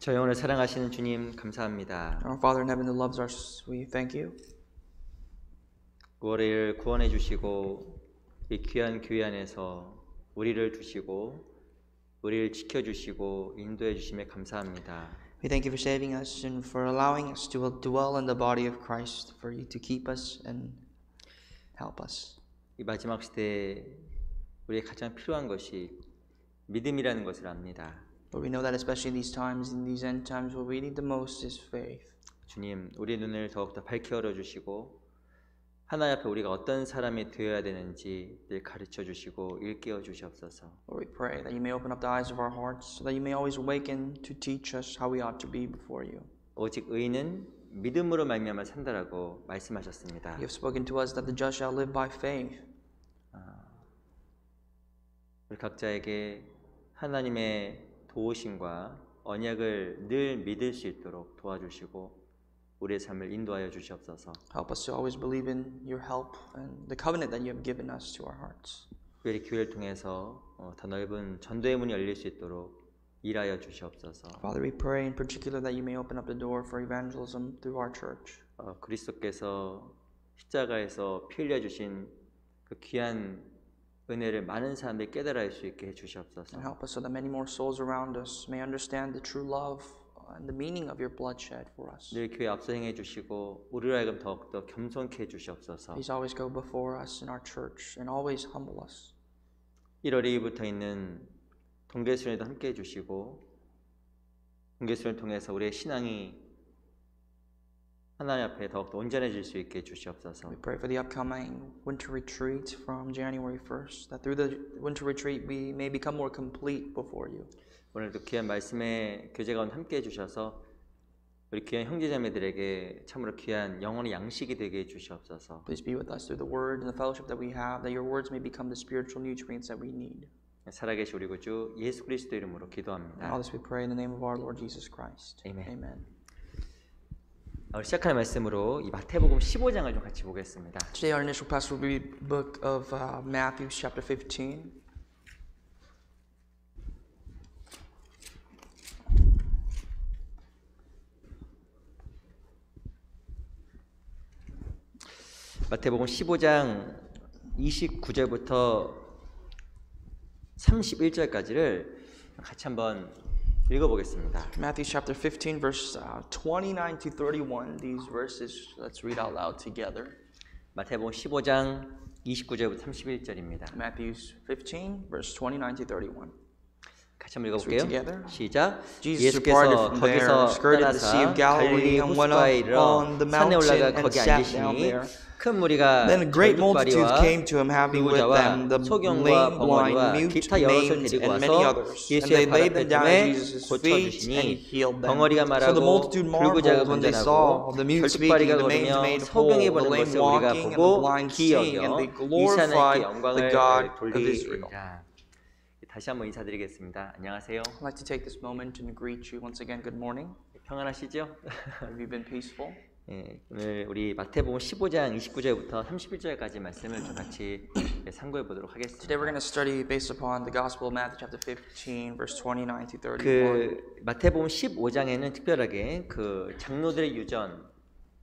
저 영혼을 사랑하시는 주님 감사합니다. Our Father in heaven who loves us, we thank you. 우리를 구원해 주시고 이 귀한 교회 안에서 우리를 두시고 우리를 지켜 주시고 인도해 주심에 감사합니다. We thank you for saving us and for allowing us to dwell in the body of Christ, for you to keep us and help us. 이 마지막 시대에 우리에게 가장 필요한 것이 믿음이라는 것을 압니다. But we know that especially in these times, in these end times, what we need the most is faith. 주님, 우리의 눈을 더욱더 밝게 열어 주시고 하나님 앞에 우리가 어떤 사람이 되어야 되는지 늘 가르쳐 주시고 일깨워 주시옵소서. Lord, we pray that you may open up the eyes of our hearts, so that you may always awaken to teach us how we ought to be before you. 오직 의인은 믿음으로 말미암아 산다라고 말씀하셨습니다. You have spoken to us that the just shall live by faith. 우리 각자에게 하나님의 도우심과 언약을 늘 믿을 수 있도록 도와주시고 우리의 삶을 인도하여 주시옵소서. Help us to always believe in your help and the covenant that you have given us to our hearts. 우리 교회를 통해서 더 넓은 전도의 문이 열릴 수 있도록 일하여 주시옵소서. Father, we pray in particular that you may open up the door for evangelism through our church. 그리스도께서 십자가에서 피 흘려 주신 그 귀한 은혜를 많은 사람들이 깨달아 알 수 있게 해 주시옵소서. And help us so that many more souls around us may understand the true love and the meaning of your bloodshed for us. 늘 교회 앞서 행해 주시고 우리로 하여금 더욱더 겸손케 해 주시옵소서. Please always go before us in our church and always humble us. 1월 2일부터 있는 동계수련에도 함께 해주시고 동계수련을 통해서 우리의 신앙이 하나님 앞에 더욱더 온전해질 수 있게 해주시옵소서. We pray for the upcoming winter retreat from January 1st, that through the winter retreat we may become more complete before you. 오늘도 귀한 말씀의 교제 가운데 함께 해주셔서 우리 귀한 형제자매들에게 참으로 귀한 영혼의 양식이 되게 해주시옵소서. Please be with us through the word and the fellowship that we have, that your words may become the spiritual nutrients that we need. 살아계신 우리 구주 예수 그리스도 이름으로 기도합니다. And all this we pray in the name of our Lord Jesus Christ. Amen. Amen. 시작하는 말씀으로 이 마태복음 15장을 좀 같이 보겠습니다. Today our initial passage will be the book of Matthew chapter 15. 마태복음 15장 29절부터 31절까지를 같이 한번 읽어보겠습니다. Matthew chapter 15 verse 29 to 31. These verses, let's read out loud together. 마태복음 15장 29절부터 31절입니다. Matthew 15 verse 29 to 31. 같이 한번 읽어볼게요. 시작. Jesus 예수께서 departed from there, 거기서 skirted the Sea 떠나서 of Galilee, 갈릴리 and went 호수가에 up 이르러 on the 산에 올라가 mountain and 거기 sat down 앉으시니 there. 큰 무리가 Then a great multitude 절뚝발이와 came to him, having with them the 소경과 lame, blind, 벙어리와 mute, 기타 여럿을 maimed, 데리고 and many 와서 others. And 예수의 they 발 laid 앞에 them down at 둠에 Jesus' feet, and he 고쳐주시니 healed them. 벙어리가 So the 말하고 multitude 불구자가 marveled when they saw 분전하고 the mute speaking, 절뚝발이가 the maimed 걸으며 made 소경이 whole, the 보는 lame 것을 우리가 walking, and the 보고 blind seeing, and they 기여겨 이 하나님께 glorified the 영광을 God of Israel. 돌리리라. 다시 한번 인사드리겠습니다. 안녕하세요. I'd like to take this moment and greet you once again. Good morning. 평안하시죠? Have you been peaceful? 예, 오늘 우리 마태복음 15장 29절부터 31절까지 말씀을 좀 같이 참고해 보도록 하겠습니다. Today we're going to study based upon the Gospel of Matthew chapter 15 verse 29 to 31. 그 마태복음 15장에는 특별하게 그 장로들의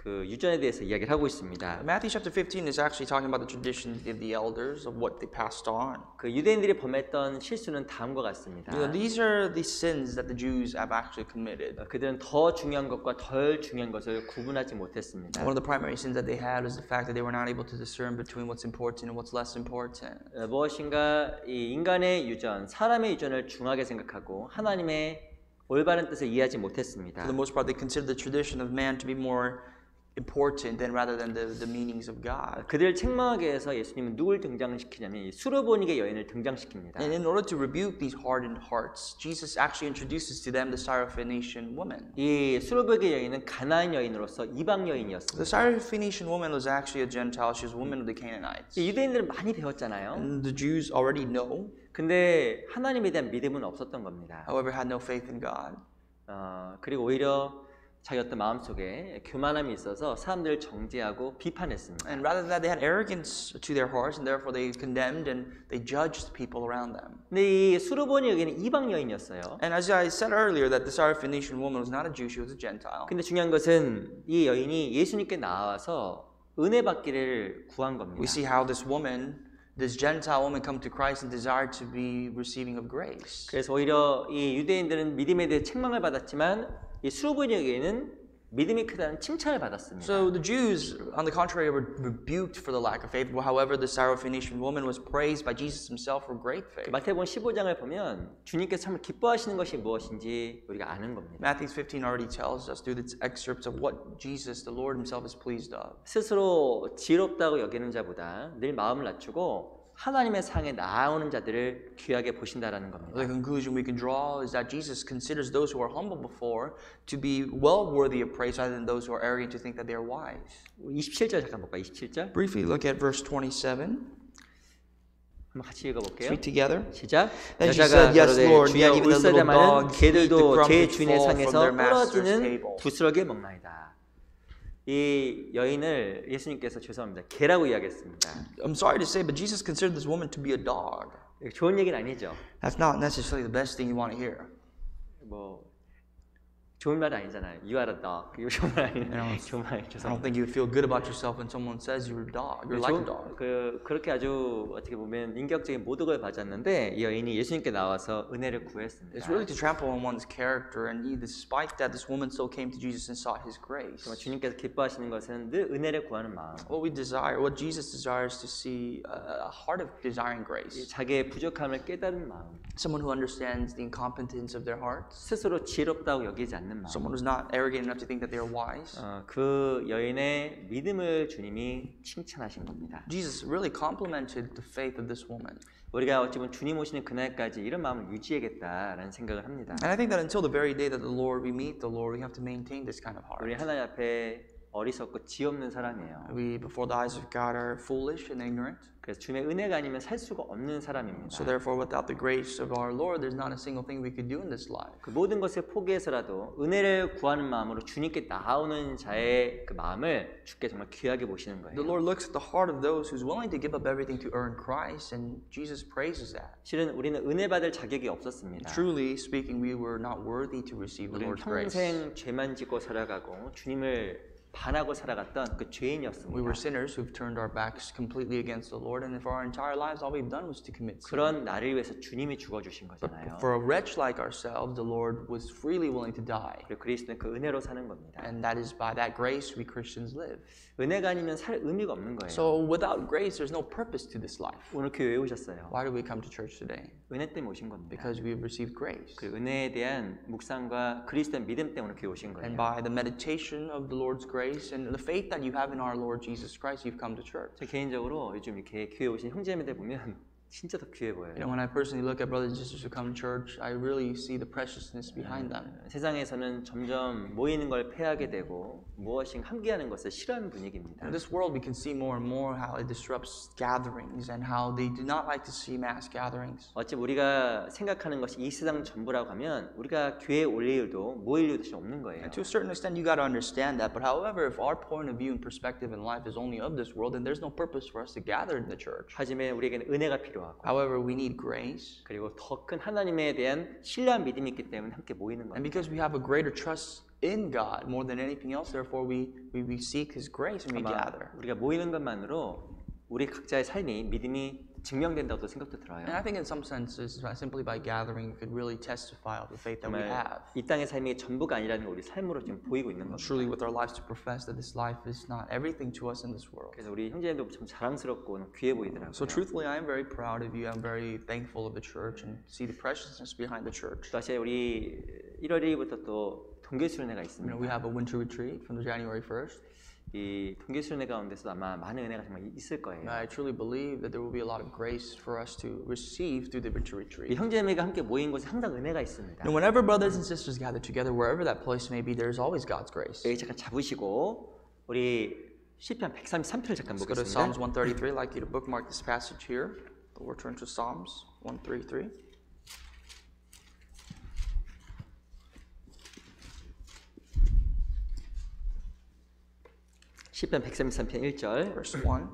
그 유전에 대해서 이야기를 하고 있습니다. Matthew chapter 15 is actually talking about the traditions of the elders of what they passed on. 그 유대인들이 범했던 실수는 다음과 같습니다. You know, these are the sins that the Jews have actually committed. 그들은 더 중요한 것과 덜 중요한 것을 구분하지 못했습니다. One of the primary sins that they had was the fact that they were not able to discern between what's important and what's less important. 무엇인가 이 인간의 유전, 사람의 유전을 중하게 생각하고 하나님의 올바른 뜻을 이해하지 못했습니다. For the most part, they considered the tradition of man to be more important than rather than the meanings of God. 그들을 책망하기 위해서 예수님은 누굴 등장시키냐면 수르보니게 여인을 등장시킵니다. And in order to rebuke these hardened hearts, Jesus actually introduces to them the Syrophoenician woman. 이 수르보니게 여인은 가나안 여인으로서 이방 여인이었습니다. The Syrophoenician woman was actually a Gentile. She was a woman of the Canaanites. 유대인들은 많이 배웠잖아요. And the Jews already know. 근데 하나님에 대한 믿음은 없었던 겁니다. However, had no faith in God. 그리고 오히려 자기 어떤 마음속에 교만함이 있어서 사람들을 정죄하고 비판했습니다. And rather than that, they had arrogance to their hearts, and therefore they condemned and they judged people around them. 근데 이 수르보니 여기는 이방 여인이었어요. And as I said earlier, that the Syrophoenician woman was not a Jew; she was a Gentile. 근데 중요한 것은 이 여인이 예수님께 나와서 은혜 받기를 구한 겁니다. We see how this Gentile woman, come to Christ and desired to be receiving of grace. 그래서 오히려 이 유대인들은 믿음에 대해 책망을 받았지만 이 수르보니에게는 믿음이 크다는 칭찬을 받았습니다. So the Jews, on the contrary, were rebuked for the lack of faith. However, the Syrophoenician woman was praised by Jesus himself for great faith. 마태복음 15장을 보면 주님께서 참 기뻐하시는 것이 무엇인지 우리가 아는 겁니다. Matthew 15 already tells us through the excerpts of what Jesus, the Lord himself, is pleased of. 스스로 지혜롭다고 여기는 자보다 늘 마음을 낮추고 하나님의 상에 나아오는 자들을 귀하게 보신다라는 겁니다. The conclusion we can draw is that Jesus considers those who are humble before to be well worthy of praise rather than those who are arrogant to think that they are wise. 27절 잠깐 볼까요? 27절. Briefly look at verse 27. 한번 같이 읽어볼게요. Read together. 시작. Then she 여자가 said, "Yes, 가로되 Lord, 주여 yet even the little 울사자마는 dogs eat the 개들도 crumbs 제 which 주인의 fall from 상에서 their master's 떨어지는 table." 부스러기 먹나이다. 이 여인을 예수님께서 죄송합니다. 개라고 이야기했습니다. I'm sorry to say, but Jesus considered this woman to be a dog. 좋은 얘기는 아니죠. That's not necessarily the best thing you want to hear. 뭐 좋은 말 아니잖아요. You are a dog. 이거 좋은 말 아니에요. 좋은 말 I don't 죄송합니다. think you would feel good about yourself when someone says you're a dog. You're like a dog. 그렇게 아주 어떻게 보면 인격적인 모독을 받았는데 이 여인이 예수님께 나와서 은혜를 구했습니다. It's really to trample on one's character, and despite that, this woman still came to Jesus and sought His grace. 정말 주님께서 기뻐하시는 것은 늘 은혜를 구하는 마음. What Jesus desires to see, a heart of desiring grace. 자기의 부족함을 깨달은 마음. Someone who understands the incompetence of their hearts. 스스로 지혜롭다고 여기지 않는 마음. Someone who's not arrogant enough to think that they are wise. 그 여인의 믿음을 주님이 칭찬하신 겁니다. Jesus really complimented the faith of this woman. 우리가 어찌 보면 주님 오시는 그날까지 이런 마음을 유지해야겠다라는 생각을 합니다. And I think that until the very day that we meet the Lord, we have to maintain this kind of heart. 우리 하나님 앞에 어리석고 지 없는 사람이에요. We, before the eyes of God, are foolish and ignorant. 그래서 주님의 은혜가 아니면 살 수가 없는 사람입니다. So therefore, without the grace of our Lord, there's not a single thing we could do in this life. 그 모든 것을 포기해서라도 은혜를 구하는 마음으로 주님께 나아오는 자의 그 마음을 주께 정말 귀하게 보시는 거예요. The Lord looks at the heart of those who's willing to give up everything to earn Christ, and Jesus praises that. 실은 우리는 은혜 받을 자격이 없었습니다. Truly speaking, we were not worthy to receive the 우리는 Lord's grace. 평생 죄만 짓고 살아가고 주님을 반하고 살아갔던 그 죄인이었습니다. We were sinners who've turned our backs completely against the Lord, and for our entire lives, all we've done was to commit sin. 그런 나를 위해서 주님이 죽어주신 거잖아요. For a wretch like ourselves, the Lord was freely willing to die. 그리고 그리스도는 그 은혜로 사는 겁니다. And that is by that grace we Christians live. 은혜가 아니면 살 의미가 없는 거예요. So without grace, there's no purpose to this life. 오늘 교회에 오셨어요. Why do we come to church today? 은혜 때문에 오신 겁니다. Because we have received grace. 그 은혜에 대한 묵상과 그리스도의 믿음 때문에 교회 오신 And 거예요. by the meditation of the Lord's grace and the faith that you have in our Lord Jesus Christ, you've come to church. 저 개인적으로 요즘 이렇게 교회 오신 형제님들 보면 진짜 더 귀해 보여요. You know, when I personally look at brothers and sisters who come to church, I really see the preciousness behind them. 세상에서는 점점 모이는 걸 패하게 되고 무엇인가 함께하는 것을 싫어하는 분위기입니다. In this world, we can see more and more how it disrupts gatherings and how they do not like to see mass gatherings. 어찌 우리가 생각하는 것이 이 세상 전부라고 하면 우리가 교회에 올 일도 모일 일도 사실 없는 거예요. And to a certain extent, you got to understand that. But however, if our point of view and perspective in life is only of this world, then there's no purpose for us to gather in the church. 하지만 우리에게는 은혜가 필요하고 However, we need grace. 그리고 더 큰 하나님에 대한 신뢰한 믿음이 있기 때문에 함께 모이는 And 겁니다. because we have a greater trust in God more than anything else, therefore we seek His grace and we 아마 gather. 우리가 모이는 것만으로 우리 각자의 삶이 믿음이 증명된다고 생각도 들어요. And I think in some senses, simply by gathering, we could really testify of the faith that we 정말 have. 이 땅의 삶이 전부가 아니라는 걸 우리 삶으로 지금 보이고 있는 겁니다. Truly with our lives to profess that this life is not everything to us in this world. 그래서 우리 형제님도 참 자랑스럽고 귀해 보이더라고요. So truthfully, I am very proud of you. I'm very thankful of the church and see the preciousness behind the church. 사실 우리 1월 1일부터 또 동계수련회가 You 있습니다. know, we have a winter retreat from the January 1st. 이 동계수련회 가운데서 아마 많은 은혜가 정말 있을 거예요. And I truly believe that there will be a lot of grace for us to receive through the winter 이 retreat. 형제매가 함께 모인 곳에 항상 은혜가 있습니다. And whenever brothers and sisters gather together, wherever that place may be, there's always God's grace. 여기 잠깐 잡으시고 우리 시편 133편을 잠깐 Let's go to 보겠습니다. Psalms 133. I'd like you to bookmark this passage here. We'll turn to Psalms 133. 시편 133편 1절. verse 1.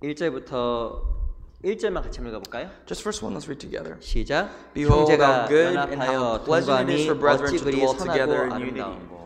(1절부터) 1절만 같이 한번 읽어볼까요? Just verse 1, let's read together. 시작. Behold, 형제가 how good and how 연합하여 pleasant it is 동거하니 for brethren 어찌 to 그리 dwell 선하고 together in 아름다운고.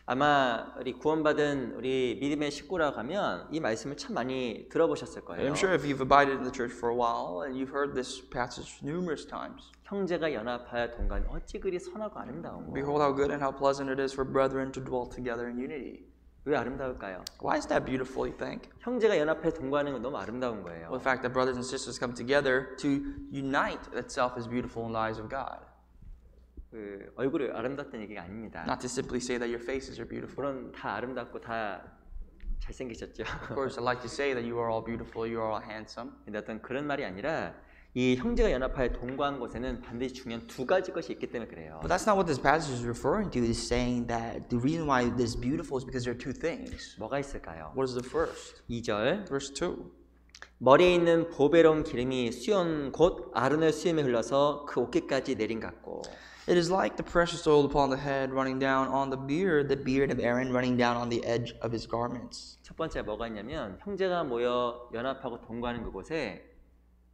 아마 우리 구원받은 우리 믿음의 식구라고 하면 이 말씀을 참 많이 들어보셨을 거예요. I'm sure if you've abided in the church for a while and you've heard this passage numerous times. 형제가 연합하여 동거하니 어찌 그리 선하고 아름다운고. Behold, how good and how pleasant it is for brethren to dwell together in unity. 왜 아름다울까요? Why is that beautiful, you think? 형제가 연합해 동거하는 건 너무 아름다운 거예요. Well, the fact that brothers and sisters come together to unite itself is beautiful in the eyes of God. 그 얼굴이 아름답다는 얘기가 아닙니다. Not to simply say that your faces are beautiful. 물론 다 아름답고 다 잘생기셨죠. Of course, I like to say that you are all beautiful, you are all handsome. 근데 어떤 그런 말이 아니라 이 형제가 연합하여 동거한 곳에는 반드시 중요한 두 가지 것이 있기 때문에 그래요. But that's not what this passage is referring to. It's saying that the reason why this is beautiful is because there are two things. 뭐가 있을까요? What is the first? 2절. Verse 2. 머리에 있는 보배로운 기름이 수연 곧 아론의 수염에 흘러서 그 어깨까지 내린 같고. It is like the precious oil upon the head running down on the beard of Aaron running down on the edge of his garments. 첫 번째 뭐가 있냐면 형제가 모여 연합하고 동거하는 그곳에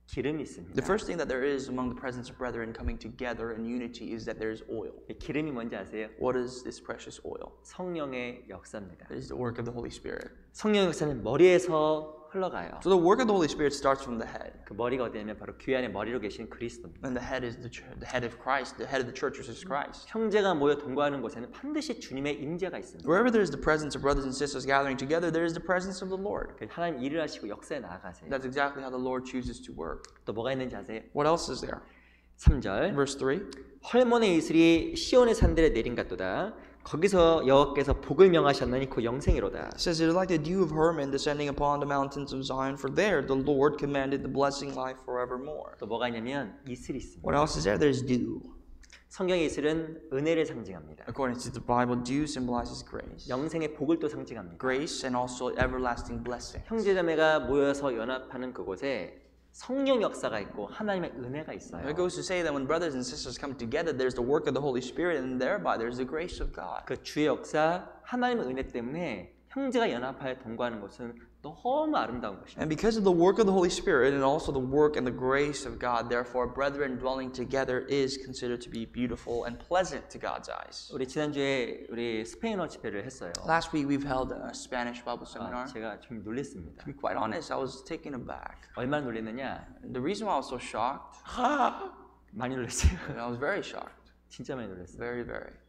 기름이 있습니다. The first thing that there is among the presence of brethren coming together in unity is that there is oil. 기름이 뭔지 아세요? What is this precious oil? 성령의 역사입니다. It is the work of the Holy Spirit. 성령의 역사는 머리에서 흘러가요. So the work of the Holy Spirit starts from the head. 그 머리가 어디냐면 바로 교회 안에 머리로 계신 그리스도입니다. And the head is the head of Christ. The head of the church is Christ. 형제가 모여 동거하는 곳에는 반드시 주님의 임재가 있습니다. Wherever there is the presence of brothers and sisters gathering together, there is the presence of the Lord. 하나님 일을 하시고 역사에 나아가세요. That's exactly how the Lord chooses to work. 또 뭐가 있는지 아세요? What else is there? 3절. Verse 3. 헐몬의 이슬이 시온의 산들에 내린 같도다. 거기서 여호와께서 복을 명하셨나니 그 영생이로다. It says, it is like the dew of Hermon descending upon the mountains of Zion, for there the Lord commanded the blessing life forevermore. 또 뭐가 있냐면 이슬이 있습니다. What else is there? There's dew. 성경의 이슬은 은혜를 상징합니다. According to the Bible, dew symbolizes grace. 영생의 복을 또 상징합니다. Grace and also everlasting blessing. 형제자매가 모여서 연합하는 그곳에 성령 역사가 있고 하나님의 은혜가 있어요. It goes to say that when brothers and sisters come together, there's the work of the Holy Spirit, and thereby there's the grace of God. 그 주의 역사, 하나님의 은혜 때문에 형제가 연합하여 동거하는 것은 너무 아름다운 것입니다. And because of the work of the Holy Spirit and also the work and the grace of God, therefore brethren dwelling together is considered to be beautiful and pleasant to God's eyes. 우리 지난주에 우리 스페인어 집회를 했어요. Last week we've held a Spanish Bible seminar. 제가 좀 놀랐습니다. To be quite honest, I was taken aback. 얼마나 놀랐느냐? The reason why I was so shocked, 많이 놀랐어요. I was very shocked. 진짜 많이 놀랐어요. Very, very.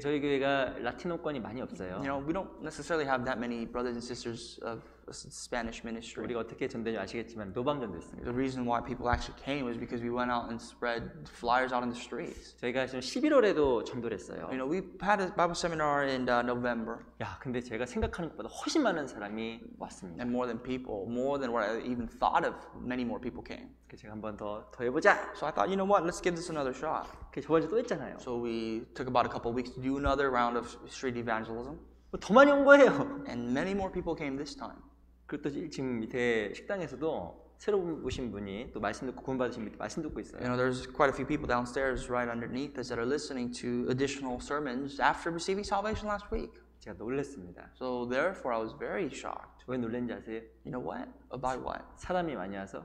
저희 교회가 라티노권이 많이 없어요. You know, we don't necessarily have that many brothers and sisters of Spanish ministry. 우리가 어떻게 전도인지 아시겠지만 노방전도 했습니다. The reason why people actually came was because we went out and spread flyers out in the streets. 저희가 지금 11월에도 전도를 했어요. You know, we had a Bible seminar in November. 야, 근데 제가 생각하는 것보다 훨씬 많은 사람이 왔습니다. And more than what I even thought of, many more people came. 그래서 제가 한 번 더 해보자. So I thought, you know what, let's give this another shot. 그 저번에 또 했잖아요. So we took about a couple of weeks to do another round of street evangelism. 더 많이 온 거예요. And many more people came this time. 그리고 또 지금 밑에 식당에서도 새로 오신 분이 또 말씀 듣고 구원받으신 분이 말씀 듣고 있어요. You know, there's quite a few people downstairs right underneath us that are listening to additional sermons after receiving salvation last week. 제가 놀랐습니다. So therefore, I was very shocked. 왜 놀랐는지 아세요? You know what? By what? 사람이 많이 와서?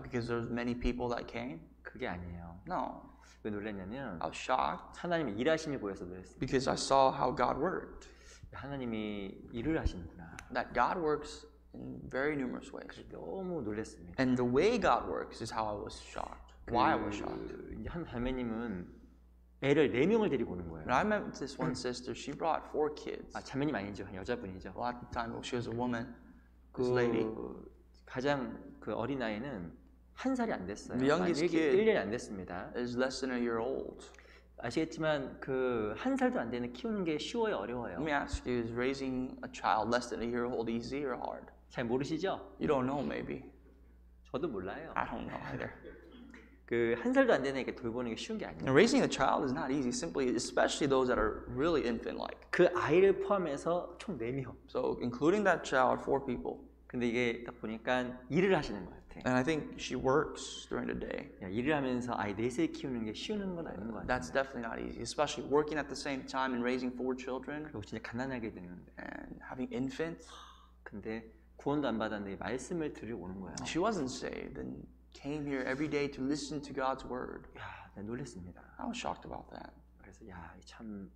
Because there's many people that came? 그게 아니에요. No. 왜 놀랐냐면 I was shocked 하나님의 일하심이 보여서 놀랐습니다. because I saw how God worked. 하나님이 일을 하시는구나. That God works in very numerous ways. 너무 놀랐습니다. And the way God works is how I was shocked. Why I was shocked. 한 자매님은 애를 4명을 데리고 오는 거예요. When I met with this one sister, she brought 4 kids. 자매님 아니죠. 여자분이죠. Well, at the time, she was a woman. This lady. 가장 그 어린 아이는 1살이 안 됐어요. The youngest kid 1년이 안 됐습니다. is less than a year old. 아시겠지만 그 1살도 안 되는 키우는 게 쉬워요, 어려워요? Let me ask you, is raising a child less than a year old easy or hard? 잘 모르시죠? You don't know, maybe. 저도 몰라요. I don't know either. 그 1살도 안 되는 애게 돌보는 게 쉬운 게 아니에요. And raising a child is not easy, simply, especially those that are really infant-like. 그 아이를 포함해서 총 4명. So, including that child, 4 people. 근데 이게 딱 보니까 일을 하시는 것 같아. And I think she works during the day. 야, 일을 하면서 아이 넷을 키우는 게 쉬운 건 아닌 것 같아. That's definitely not easy, especially working at the same time and raising 4 children 그리고 진짜 가난하게 되는데. and having infants. 근데 구원도 안 받았는데 말씀을 들으러 오는 거야. She wasn't saved and came here every day to listen to God's word. 야, 내가 놀랐습니다. I was shocked about that. 그래서 야, 참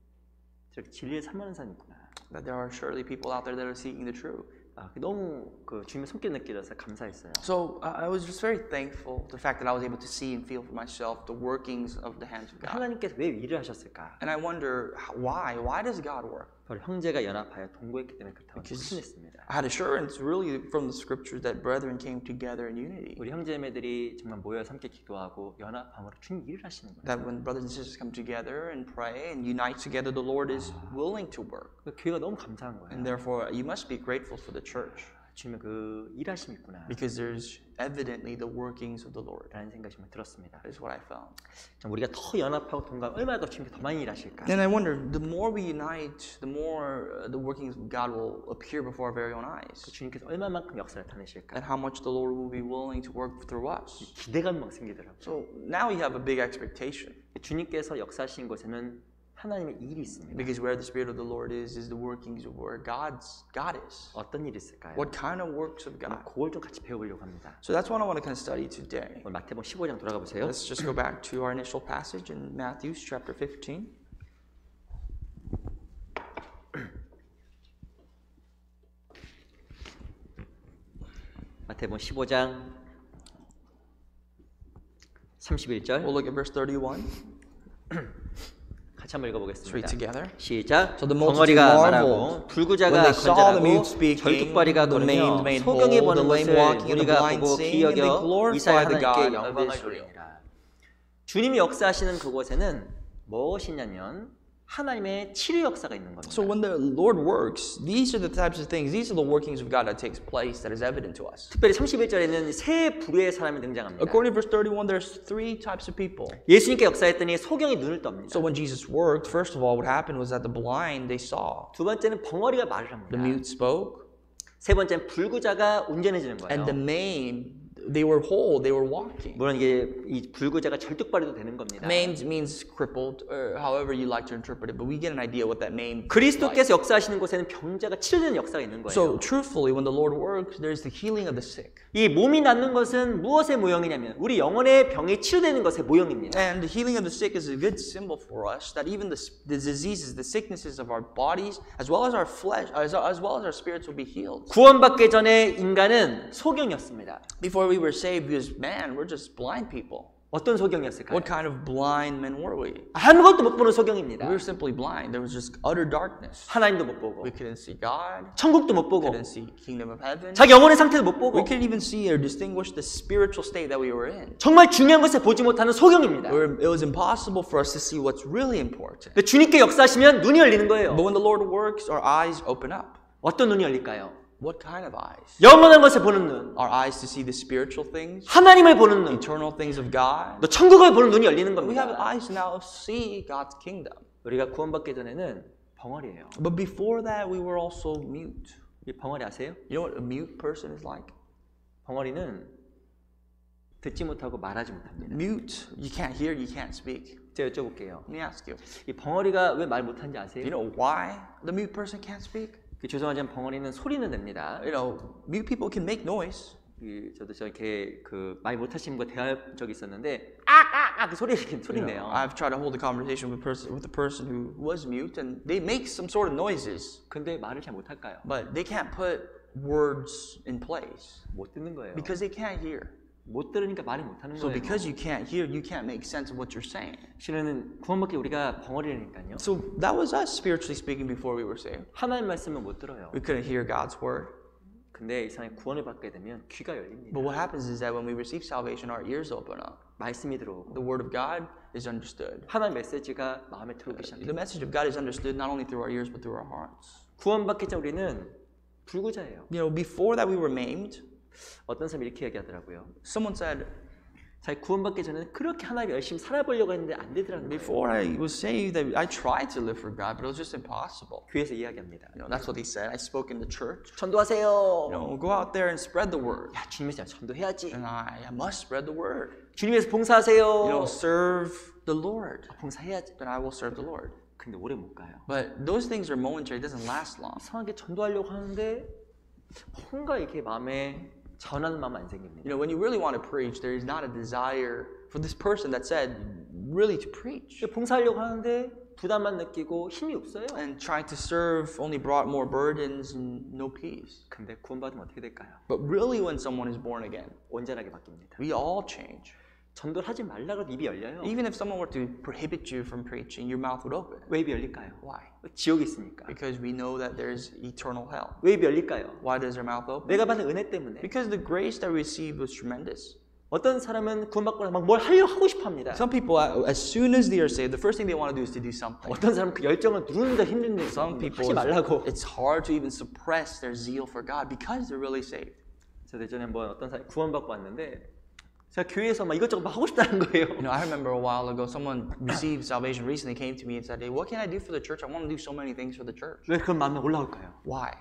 저렇게 진리를 삼하는 사람이 있구나. That there are surely people out there that are seeking the truth. 아, 너무 그 주님의 손길 느껴져서 감사했어요. So I was just very thankful the fact that I was able to see and feel for myself the workings of the hands of God. 하나님께서 왜 일을 하셨을까? And I wonder why? Why does God work? 바로 형제가 연합하여 동거했기 때문에 그렇다고 확신했습니다. I had assurance really from the scriptures that brethren came together in unity. 우리 형제매들이 정말 모여서 함께 기도하고 연합함으로 주님 일을 하시는 거예요. That when brothers and sisters come together and pray and unite together, the Lord is willing to work. 그 교회가 너무 감사한 거예요. And therefore, you must be grateful for the church 주님의 그 일하심이 있구나. because there's evidently the workings of the Lord. 라는 생각이 정말 들었습니다. That is what I found. 우리가 더 연합하고 동감 얼마나 더 주님께 더 많이 일하실까? And I wonder, the more we unite, the more the workings of God will appear before our very own eyes. 주님께서 얼마만큼 역사를 타내실까? And how much the Lord will be willing to work through us. 기대감이 막 생기더라고요. So now we have a big expectation. 주님께서 역사하신 곳에는 하나님의 일이 있습니다. Because where the Spirit of the Lord is the workings of where God is. 어떤 일이 있을까요? What kind of works of God? 그걸 좀 같이 배워보려고 합니다. So that's what I want to kind of study today. 오늘 마태복음 15장 돌아가 보세요. Let's just go back to our initial passage in Matthew chapter 15. 마태복음 15장 31절 We'll look at verse 31. 같이 한번 읽어보겠습니다. Let's read together. 시작. So the multitude 벙어리가 marveled 말하고 불구자가 when they saw the 건전하고 mute speaking, 절뚝발이가 the maimed 걸으며 made 소경이 whole, 보는 the lame 것을 walking, and the 우리가 blind 보고 seeing, and they 기여겨 glorify 이스라엘 the 하나님께 God of 영광을 Israel. 돌리니라. 주님이 역사하시는 그곳에는 무엇이냐면 하나님의 치료 역사가 있는 겁니다. So when the Lord works, these are the types of things, these are the workings of God that takes place that is evident to us. 특별히 31절에는 세 부류의 사람이 등장합니다. According to verse 31, there's 3 types of people. 예수님께 역사했더니 소경이 눈을 떱니다. So when Jesus worked, first of all, what happened was that the blind, they saw. 두 번째는 벙어리가 말을 합니다. The mute spoke. 세 번째는 불구자가 온전해지는 거예요. And the maimed, they were whole, they were walking. 물론 이게 이 불구자가 절뚝발이도 되는 겁니다. Maimed means crippled, or however you like to interpret it, but we get an idea what that maimed. 그리스도께서 역사하시는 곳에는 병자가 치료되는 역사가 있는 거예요. So truthfully, when the Lord works, there's the healing of the sick. 이 몸이 낫는 것은 무엇의 모형이냐면 우리 영혼의 병이 치료되는 것의 모형입니다. And the healing of the sick is a good symbol for us that even the diseases, the sicknesses of our bodies, as well as our flesh, as well as our spirits will be healed. 구원받기 전에 인간은 소경이었습니다. Before we were saved, because man, we're just blind people. 어떤 소경이었을까요? What kind of blind men were we? 아무것도 못 보는 소경입니다. We were simply blind. There was just utter darkness. 하나님도 못 보고 We couldn't see God. 천국도 못 보고 Couldn't see kingdom of heaven. 자기 영혼의 상태도 못 보고 We couldn't even see or distinguish the spiritual state that we were in. 정말 중요한 것을 보지 못하는 소경입니다. It was impossible for us to see what's really important. 근데 주님께 역사하시면 눈이 열리는 거예요. But when the Lord works, our eyes open up. 어떤 눈이 열릴까요? What kind of eyes? 영원한 것을 보는 눈, Our eyes to see the spiritual things, 하나님을 보는 눈, eternal things of God. 또 천국을 보는 눈이 열리는 We have 겁니다. eyes now to see God's kingdom. 우리가 구원받기 전에는 벙어리예요. But before that, we were also mute. 이 벙어리 아세요? You know what a mute person is like? 벙어리는 듣지 못하고 말하지 못합니다. Mute, you can't hear, you can't speak. 제가 여쭤볼게요. Let me ask you, 이 벙어리가 왜 말 못하는지 do you 아세요? know why the mute person can't speak? 죄송하지만 벙어리는 소리는 냅니다. You know, mute people can make noise. 저도 저렇게 그 말 못하시는 분 대한 적이 있었는데 그 소리네요. I've tried to hold a conversation with a person who was mute, and they make some sort of noises, 근데 말을 잘 못할까요? but they can't put words in place 못 듣는 거예요. because they can't hear. 못 들으니까 말을 못하는 So 거예요. because you can't hear, you can't make sense of what you're saying. 실은 구원받기 우리가 벙어리라니까요. So that was us spiritually speaking before we were saved. 하나님 말씀은 못 들어요. We couldn't hear God's word. 근데 이상하게 구원을 받게 되면 귀가 열립니다. But what happens is that when we receive salvation, our ears open up. 말씀이 들어오고 The word of God is understood. 하나님 메시지가 마음에 들어오기 시작해요. The message of God is understood not only through our ears but through our hearts. 구원받기 전 우리는 불구자예요. You know, before that we were maimed. 어떤 사람이 이렇게 얘기하더라고요. Someone said, 자, 구원받기 전에는 그렇게 하나님 열심히 살아보려고 했는데 안 되더라는 거예요. Before I was saved, I tried to live for God, but it was just impossible. 교회에서 이야기합니다. That's what he said. I spoke in the church. 전도하세요. Go out there and spread the word. 야, 주님에서 전도해야지. And I must spread the word. 주님에서 봉사하세요. Serve the Lord. 봉사해야지. Then I will serve the Lord. 근데 오래 못 가요. But those things are momentary. It doesn't last long. 이상하게 전도하려고 하는데 뭔가 이렇게 마음에 전하는 마음 안 생깁니다. When you really want to preach, there is not a desire for this person that said really to preach. 봉사하려고 하는데 부담만 느끼고 힘이 없어요. And trying to serve only brought more burdens and no peace. 근데 구원받으면 어떻게 될까요? But really when someone is born again, 온전하게 바뀝니다. we all change. 전도를 하지 말라고 입이 열려요. Even if someone were to prohibit you from preaching, your mouth would open. 왜 입이 열릴까요? Why? 지옥이 있으니까. Because we know that there's eternal hell. 왜 입이 열릴까요? Why does our mouth open? 내가 받은 은혜 때문에. Because the grace that we received was tremendous. 어떤 사람은 구원받고 나서 막 뭘 하고 싶어 합니다. Some people, as soon as they are saved, the first thing they want to do is to do something. 어떤 사람은 그 열정을 누르는데 힘든데 Some people, 하지 말라고. it's hard to even suppress their zeal for God because they're really saved. 저 예전에 어떤 사람이 구원받고 왔는데 제가 교회에서 막 이것저것 막 하고 싶다는 거예요. I remember a while ago, someone received salvation recently came to me and said, "Hey, what can I do for the church? I want to do so many things for the church." 왜 그런 마음이 올라올까요? Why?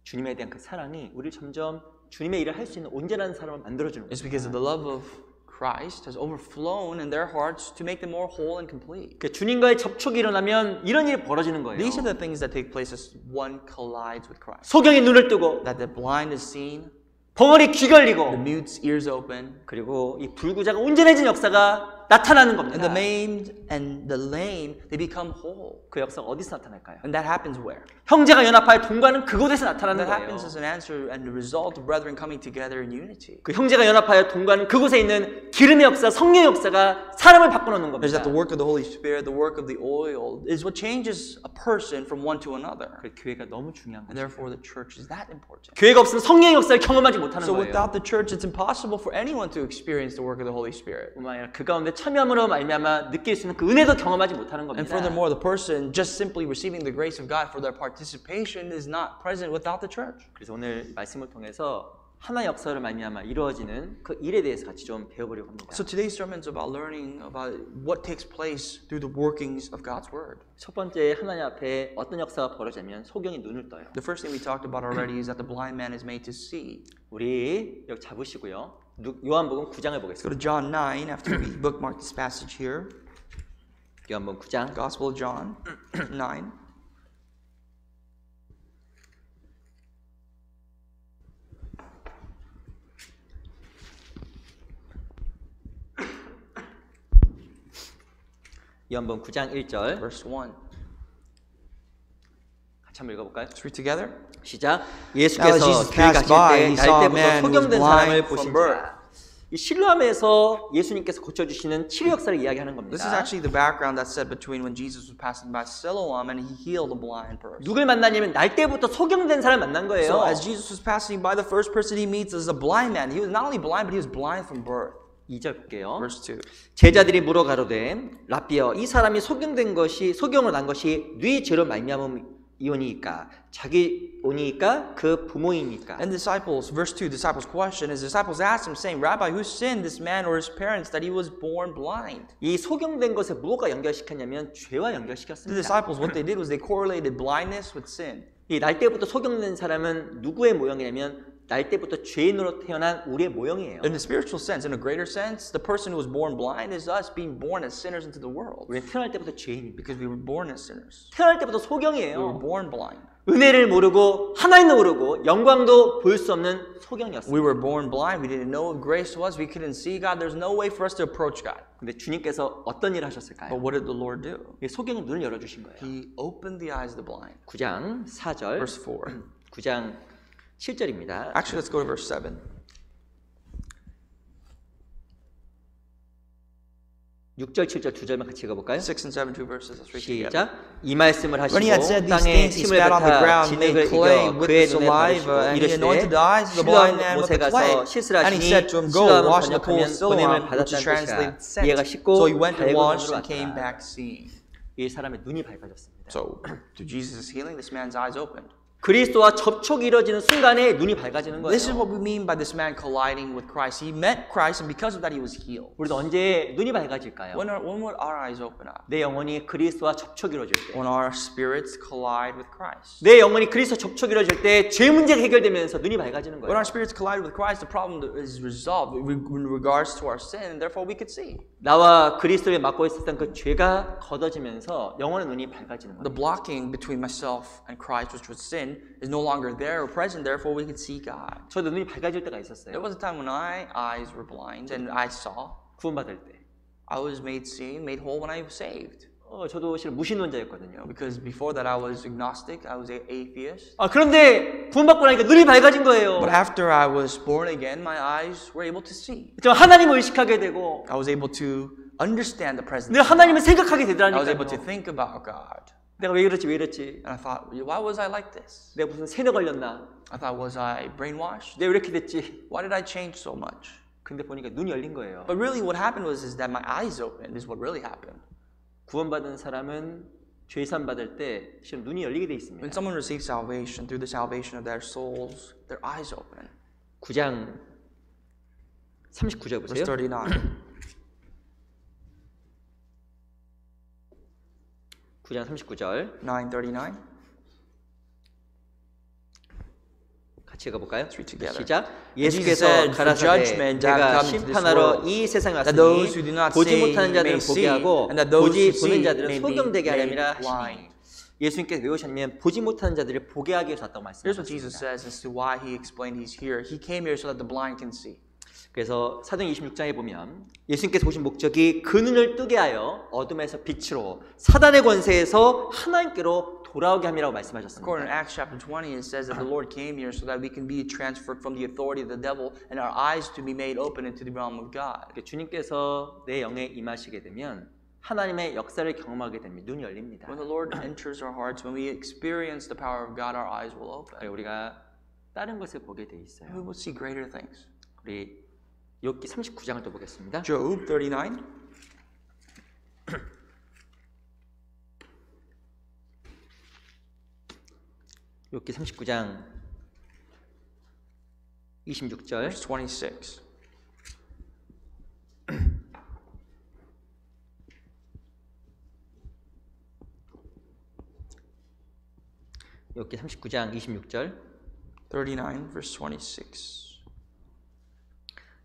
주님에 대한 그 사랑이 우리를 점점 주님의 일을 할 수 있는 온전한 사람을 만들어주는 거예요. It's because of the love of Christ has overflown in their hearts to make them more whole and complete. 주님과의 접촉이 일어나면 이런 일이 벌어지는 거예요. These are the things that take place as one collides with Christ. 소경이 눈을 뜨고 That the blind is seen, 벙어리 귀 걸리고 the mute's ears open, 그리고 이 불구자가 온전해진 역사가 나타나는 and 겁니다. the maimed and the lame, they become whole. 그 역사가 어디서 나타날까요? And that happens where? 형제가 연합하여 동거하는 그곳에서 나타나는 That 거예요. happens as an answer and the result of brethren coming together in unity. 그 형제가 연합하여 동거하는 그곳에 있는 기름의 역사, 성령의 역사가 사람을 바꿔놓는 There's 겁니다. that the work of the Holy Spirit, the work of the oil, is what changes a person from one to another. 그 교회가 너무 중요한 And 거죠. therefore the church is that important. 교회가 없으면 성령의 역사를 경험하지 못하는 So 거예요. without the church, it's impossible for anyone to experience the work of the Holy Spirit. 뿐만 아니라 그 가운데 참여함으로 말미암아 느낄 수 있는 그 은혜도 경험하지 못하는 겁니다. And furthermore, the person just simply receiving the grace of God for their participation is not present without the church. 그래서 오늘 말씀을 통해서 하나의 역사를 말미암아 이루어지는 그 일에 대해서 같이 좀 배워보려고 합니다. So today's sermon is about learning about what takes place through the workings of God's word. 첫 번째 하나님 앞에 어떤 역사가 벌어지면 소경이 눈을 떠요. The first thing we talked about already is that the blind man is made to see. 우리 여기 잡으시고요. 요한복음 9장을 Let's go 보겠습니다. to John 9 after we bookmark this passage here. 요한복음 9장 Gospel of John 9. 요한복음 9장 1절 Verse 1. 같이 한번 읽어볼까요? Let's read together. 시작. Now as 예수께서 Jesus 교회 passed 가실 by, 때 he saw a 날 때부터 man who was 소경된 사람을 blind from birth. 보신지라. 이 실로암에서 예수님께서 고쳐주시는 치료 역사를 이야기하는 겁니다. This is actually the background that's set between when Jesus was passing by Siloam and he healed a blind person. 누굴 만나냐면 날 때부터 소경된 사람 만난 거예요. So as Jesus was passing by, the first person he meets is a blind man. He was not only blind, but he was blind from birth. 2절 볼게요. Verse 2. 제자들이 물어 가로되 라비여 이 사람이 소경을 난 것이 네 죄로 말미암음이오니이까 자기 오니이까 그 부모이니까. And disciples, verse 2, disciples question, his disciples asked him, saying, Rabbi, who sinned, this man or his parents, that he was born blind? 이 소경된 것에 무엇과 연결시켰냐면 죄와 The 연결시켰습니다. disciples, what they did was they correlated blindness with sin. 이 날 때부터 소경된 사람은 누구의 모형이냐면 날 때부터 죄인으로 태어난 우리의 모형이에요. In a spiritual sense, in a greater sense, the person who was born blind is us being born as sinners into the world. 우리는 태어날 때부터 죄인입니다. Because we were born as sinners. 태어날 때부터 We were 소경이에요. born blind. 은혜를 모르고 하나님도 모르고 영광도 볼 수 없는 소경이었어요. We were born blind. We didn't know what grace was. We couldn't see God. There's no way for us to approach God. 근데 주님께서 어떤 일을 But 하셨을까요? what did the Lord do? 이 소경의 눈을 열어주신 거예요. He opened the eyes of the blind. 9장 4절, Verse 4. 9장 7절입니다. Actually, let's go to verse 7. 6절, 7절 두 절만 같이 읽어볼까요? 6 and 7, two verses. Let's read together. 시작. 이 말씀을 하시고 When he had said these 땅에 things, he 침을 spat on the 뱉어 ground, 진흙을 made clay 이겨 with 그의 the 눈에 saliva, 바르시고 and he 이르시되 anointed the eyes of the 실로암 blind man with 못에 the 가서 clay. 씻으라 And he 하시니 said to him, Go, 실로암은 wash in the pool 번역하면 of 보냄을 Siloam, which is 받았다는 translated 뜻이라. 이해가 sent. 씻고 So he went and 밝은 washed 눈으로 and came 왔더라. back seeing. 이 사람의 눈이 밝아졌습니다. So, to Jesus' healing, this man's eyes opened. 그리스도와 접촉이 이루어지는 순간에 눈이 밝아지는 This is 거예요. what we mean by this man colliding with Christ. He met Christ, and because of that, he was healed. 우리도 언제 눈이 밝아질까요? When would our eyes open up? 내 영혼이 그리스도와 접촉이 이루어질 때. When our spirits collide with Christ. 내 영혼이 그리스도 접촉이 이루어질 때 죄 문제가 해결되면서 눈이 밝아지는 When 거예요. our spirits collide with Christ, the problem is resolved in regards to our sin, and therefore we could see. 나와 그리스도에 맡고 있었던 그 죄가 걷어지면서 영혼의 눈이 밝아지는 The 거예요. blocking between myself and Christ, which was sin, is no longer there or present, therefore we could see God. 저도 눈이 밝아질 때가 There 있었어요. was a time when my eyes were blind and I saw. 구원받을 때. I was made seeing, made whole when I was saved. 저도 실은 무신론자였거든요. Because before that I was agnostic, I was an atheist. 그런데 구원받고 나니까 눈이 밝아진 거예요. But after I was born again, my eyes were able to see. 저 하나님을 의식하게 되고 I was able to understand the presence. 늘 하나님을 생각하게 I was able to 되더라니까요. think about God. 내가 왜 이렇지? And I thought, why was I like this? 내가 무슨 세뇌 걸렸나? I thought, was I brainwashed? 내가 왜 이렇게 됐지? Why did I change so much? 근데 보니까 눈이 열린 거예요. But really what happened was that my eyes opened is what really happened. 구원받은 사람은 죄산 받을 때 실은 눈이 열리게 돼 있습니다. When someone receives salvation through the salvation of their souls, their eyes open. 9장 39절 Verse 보세요. 39. 9장 39절 9:39. 같이 읽어볼까요? Let's read together. 시작. Jesus 예수께서 said, "For 가라사대 judgment I have 내가 come into this 심판하러 world, 이 세상에 that those who 왔으니 do not 보지 see 못하는 자들은 may 보게 see, 하고 and that those 보지 who 보는 see 자들은 may be 소경되게 하려니라 made 하시니 blind." 예수님께서 왜 오셨냐면 보지 못하는 자들을 보게 하기 위해서 왔다고 Here's what Jesus 말씀하셨습니다. says as to why he explained he's here. He came here so that the blind can see. 그래서 사도행 26장에 보면 예수님께서 오신 목적이 그 눈을 뜨게 하여 어둠에서 빛으로 사단의 권세에서 하나님께로 돌아오게 함이라고 According to 말씀하셨습니다. Acts chapter 20, it says that the Lord came here so that we can be transferred from the authority of the devil and our eyes to be made open into the realm of God. 주님께서 내 영에 임하시게 되면 하나님의 역사를 경험하게 됩니다. 눈이 열립니다. When the Lord enters our hearts, when we experience the power of God, our eyes will open. 우리가 다른 것을 보게 돼 We 있어요. will see greater things. 우리 욥기 39장을 또 보겠습니다. Job 39. 욥기 39장 26절 Verse 26. 욥기 39장 26절 39, verse 26.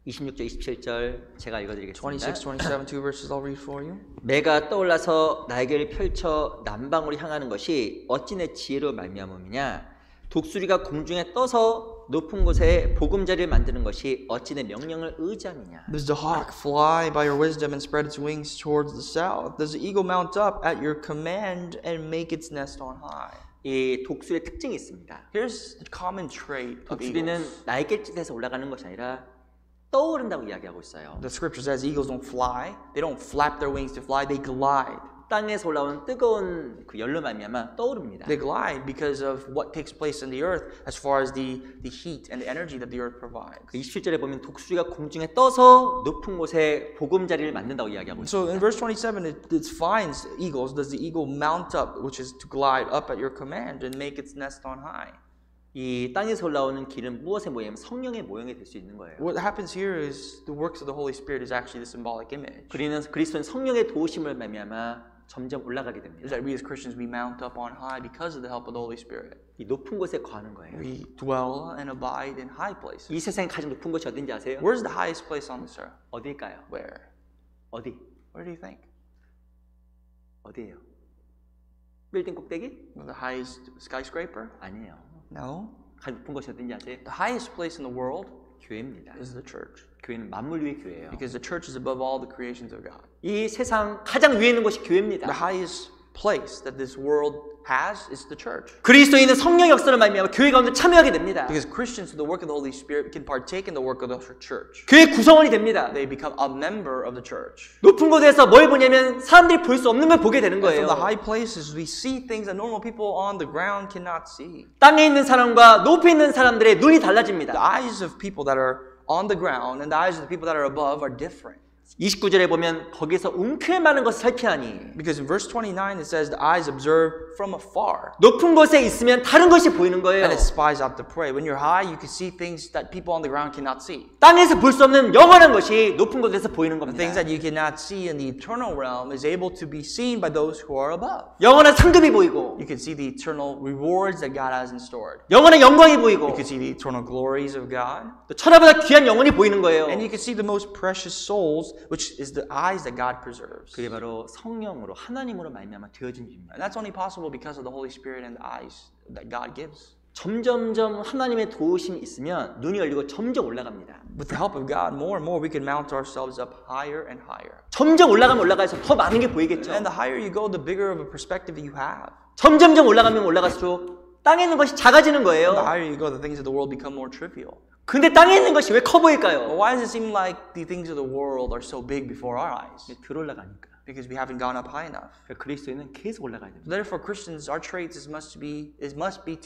26절 27절 제가 읽어드리겠습니다. 26, 27, two verses I'll read for you. 매가 떠올라서 날개를 펼쳐 남방으로 향하는 것이 어찌 내 지혜로 말미암음이냐. 독수리가 공중에 떠서 높은 곳에 보금자리를 만드는 것이 어찌 내 명령을 의지함이냐. Does the hawk fly by your wisdom and spread its wings towards the south? Does the eagle mount up at your command and make its nest on high? 이 독수리의 특징이 있습니다. Here's the common trait of 독수리는 eagles. 날갯짓에서 올라가는 것이 아니라 떠오른다고 이야기하고 있어요. The scripture says eagles don't fly. They don't flap their wings to fly. They glide. 땅에서 올라오는 뜨거운 그 열로 말미암아 떠오릅니다. They glide because of what takes place in the earth as far as the heat and the energy that the earth provides. 27절에 보면 독수리가 공중에 떠서 높은 곳에 보금자리를 만든다고 이야기하고 있습니다. So in verse 27, it defines eagles. Does the eagle mount up, which is to glide up at your command and make its nest on high? 이 땅에서 올라오는 길은 무엇의 모양? 성령의 모형이 될 수 있는 거예요. What happens here is the works of the Holy Spirit is actually the symbolic image. 그리스도는 성령의 도우심을 말미암아 점점 올라가게 Is 됩니다. that we as Christians, we mount up on high because of the help of the Holy Spirit. 이 높은 곳에 거하는 거예요. We dwell and abide in high places. 이 세상에 가장 높은 곳이 어딘지 아세요? Where's the highest place on this earth? 어디일까요? Where? 어디? Where do you think? 어디예요? 빌딩 꼭대기? The highest skyscraper? 아니에요. No. 가장 높은 곳이 어딘지 아세요? The highest place in the world 교회입니다. is the church. 교회는 만물 위의 교회예요. Because the church is above all the creations of God. 이 세상 가장 위에 있는 곳이 교회입니다. The highest place that this world has is the church. 그리스도에 있는 성령 역사를 말미암아 교회 가운데 참여하게 됩니다. Because Christians through the work of the Holy Spirit can partake in the work of the church. 교회 구성원이 됩니다. They become a member of the church. 높은 곳에서 뭘 보냐면 사람들이 볼 수 없는 걸 보게 되는 And from 거예요. the high places, we see things that normal people on the ground cannot see. 땅에 있는 사람과 높이 있는 사람들의 눈이 The 달라집니다. eyes of people that are on the ground and the eyes of the people that are above are different. 29절에 보면 거기서 웅크릴 많은 것을 살피하니 Because in verse 29 it says the eyes observe from afar 높은 곳에 있으면 다른 것이 보이는 거예요. and it spies out the prey. When you're high, you can see things that people on the ground cannot see. 땅에서 볼 수 없는 영원한 것이 높은 곳에서 보이는 The 겁니다. things that you cannot see in the eternal realm is able to be seen by those who are above. 영원한 상급이 보이고 You can see the eternal rewards that God has in store. 영원한 영광이 보이고 You can see the eternal glories of God. 또 천하보다 귀한 영혼이 보이는 거예요. And you can see the most precious souls, which is the eyes that God preserves. 그게 바로 성령으로 하나님으로 말미암아 되어진 일입니다. And that's only possible because of the Holy Spirit and the eyes that God gives. 점점점 하나님의 도우심이 있으면 눈이 열리고 점점 올라갑니다. With the help of God, more and more we can mount ourselves up higher and higher. 점점 올라가면 올라가서 더 많은 게 보이겠죠. And the higher you go, the bigger of a perspective that you have. 점점점 올라가면 올라갈수록 땅에 있는 것이 작아지는 The 거예요. higher you go, the things of the world become more trivial. 근데 땅에 있는 것이 왜 커 But 보일까요? why does it seem like the things of the world are so big before our eyes? 들어올라가니까. Because we haven't gone up high enough. 그리스도인은 계속 올라가야 됩니다. Therefore, Christians, our traits must be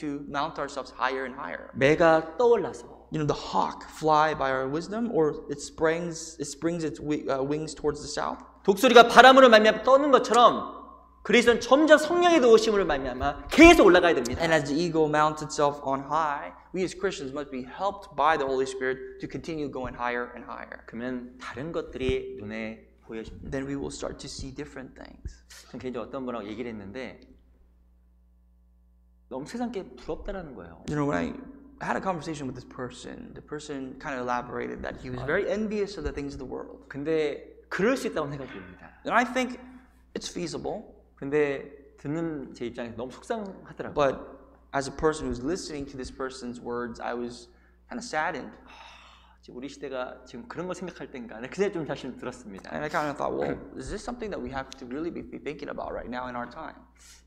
to mount ourselves higher and higher. 매가 떠올라서 You know, the hawk fly by our wisdom, or it springs its wings towards the south. 독수리가 바람으로 말미암아 떠는 것처럼 그리스도는 점점 성령의 도우심으로 말미암아 계속 올라가야 됩니다. And as the eagle mounts itself on high, we as Christians must be helped by the Holy Spirit to continue going higher and higher. 그러면 다른 것들이 눈에 보여집니다. Then we will start to see different things. 전 개인적으로 어떤 분하고 얘기를 했는데 너무 세상께 부럽다라는 거예요. You know, when I had a conversation with this person, the person kind of elaborated that he was very envious of the things of the world. 근데 그럴 수 있다고 생각이 듭니다. And I think it's feasible. 근데 듣는 제 입장에서 너무 속상하더라고요. But as a person who's listening to this person's words, I was kind of saddened. 지금 우리 시대가 지금 그런 걸 생각할 때인가? 그 생각이 좀 사실 들었습니다. And I kind of thought, well, is this something that we have to really be thinking about right now in our time?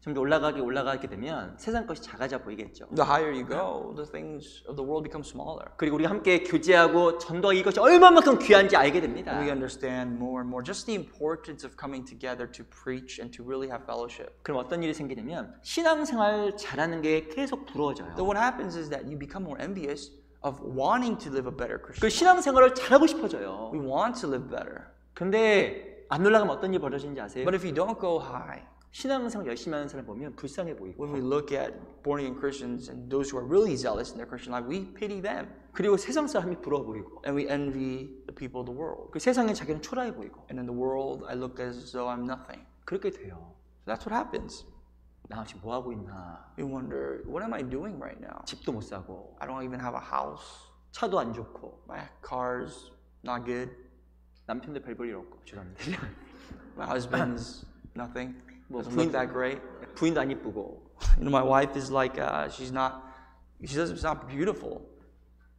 좀 더 올라가게 되면 세상 것이 작아져 보이겠죠. The higher you go, the things of the world become smaller. 그리고 우리 함께 교제하고 전도하고 이것이 얼마만큼 귀한지 알게 됩니다. We understand more and more just the importance of coming together to preach and to really have fellowship. 그럼 어떤 일이 생기냐면 신앙생활 잘하는 게 계속 부러워져요. So what happens is that you become more envious of wanting to live a better 그 Christian. 신앙생활을 잘하고 싶어져요. We want to live better. 근데 안 올라가면 어떤 일이 벌어지는지 아세요? But if you don't go high, 신앙생활 열심히 하는 사람 보면 불쌍해 보이고 when we look at born-again Christians and those who are really zealous in their Christian life, we pity them. 그리고 세상 사람이 부러워 보이고 And we envy the people of the world. 그 세상에 자기는 초라해 보이고 And in the world, I look as though I'm nothing. 그렇게 돼요. So that's what happens. 나 지금 뭐 하고 있나? We wonder, what am I doing right now? 집도 못 사고 I don't even have a house. 차도 안 좋고 My car's not good. 남편도 별 볼 일 없고 죄송합니다. My husband's nothing. 뭐 Doesn't look that great. 부인도 안 이쁘고. You know, my wife is like, she's not beautiful.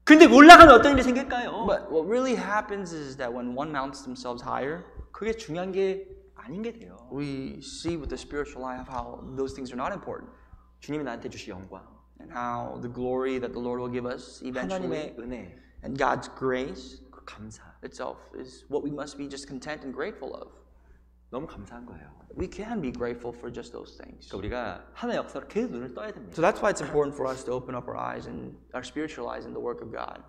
근데 올라가면 어떤 일이 생길까요? But what really happens is that when one mounts themselves higher, 그게 중요한 게 아닌 게 돼요. we see with the spiritual life how those things are not important. 주님이 나한테 주신 영광, And how the glory that the Lord will give us eventually 하나님의 은혜, and God's grace 그 감사 itself is what we must be just content and grateful of. 너무 감사한 거예요. We can be grateful for just those things. 그러니까 우리가 하나의 역사로 계속 눈을 떠야 됩니다. So that's why it's important for us to open up our eyes and our spiritual eyes in the work of God.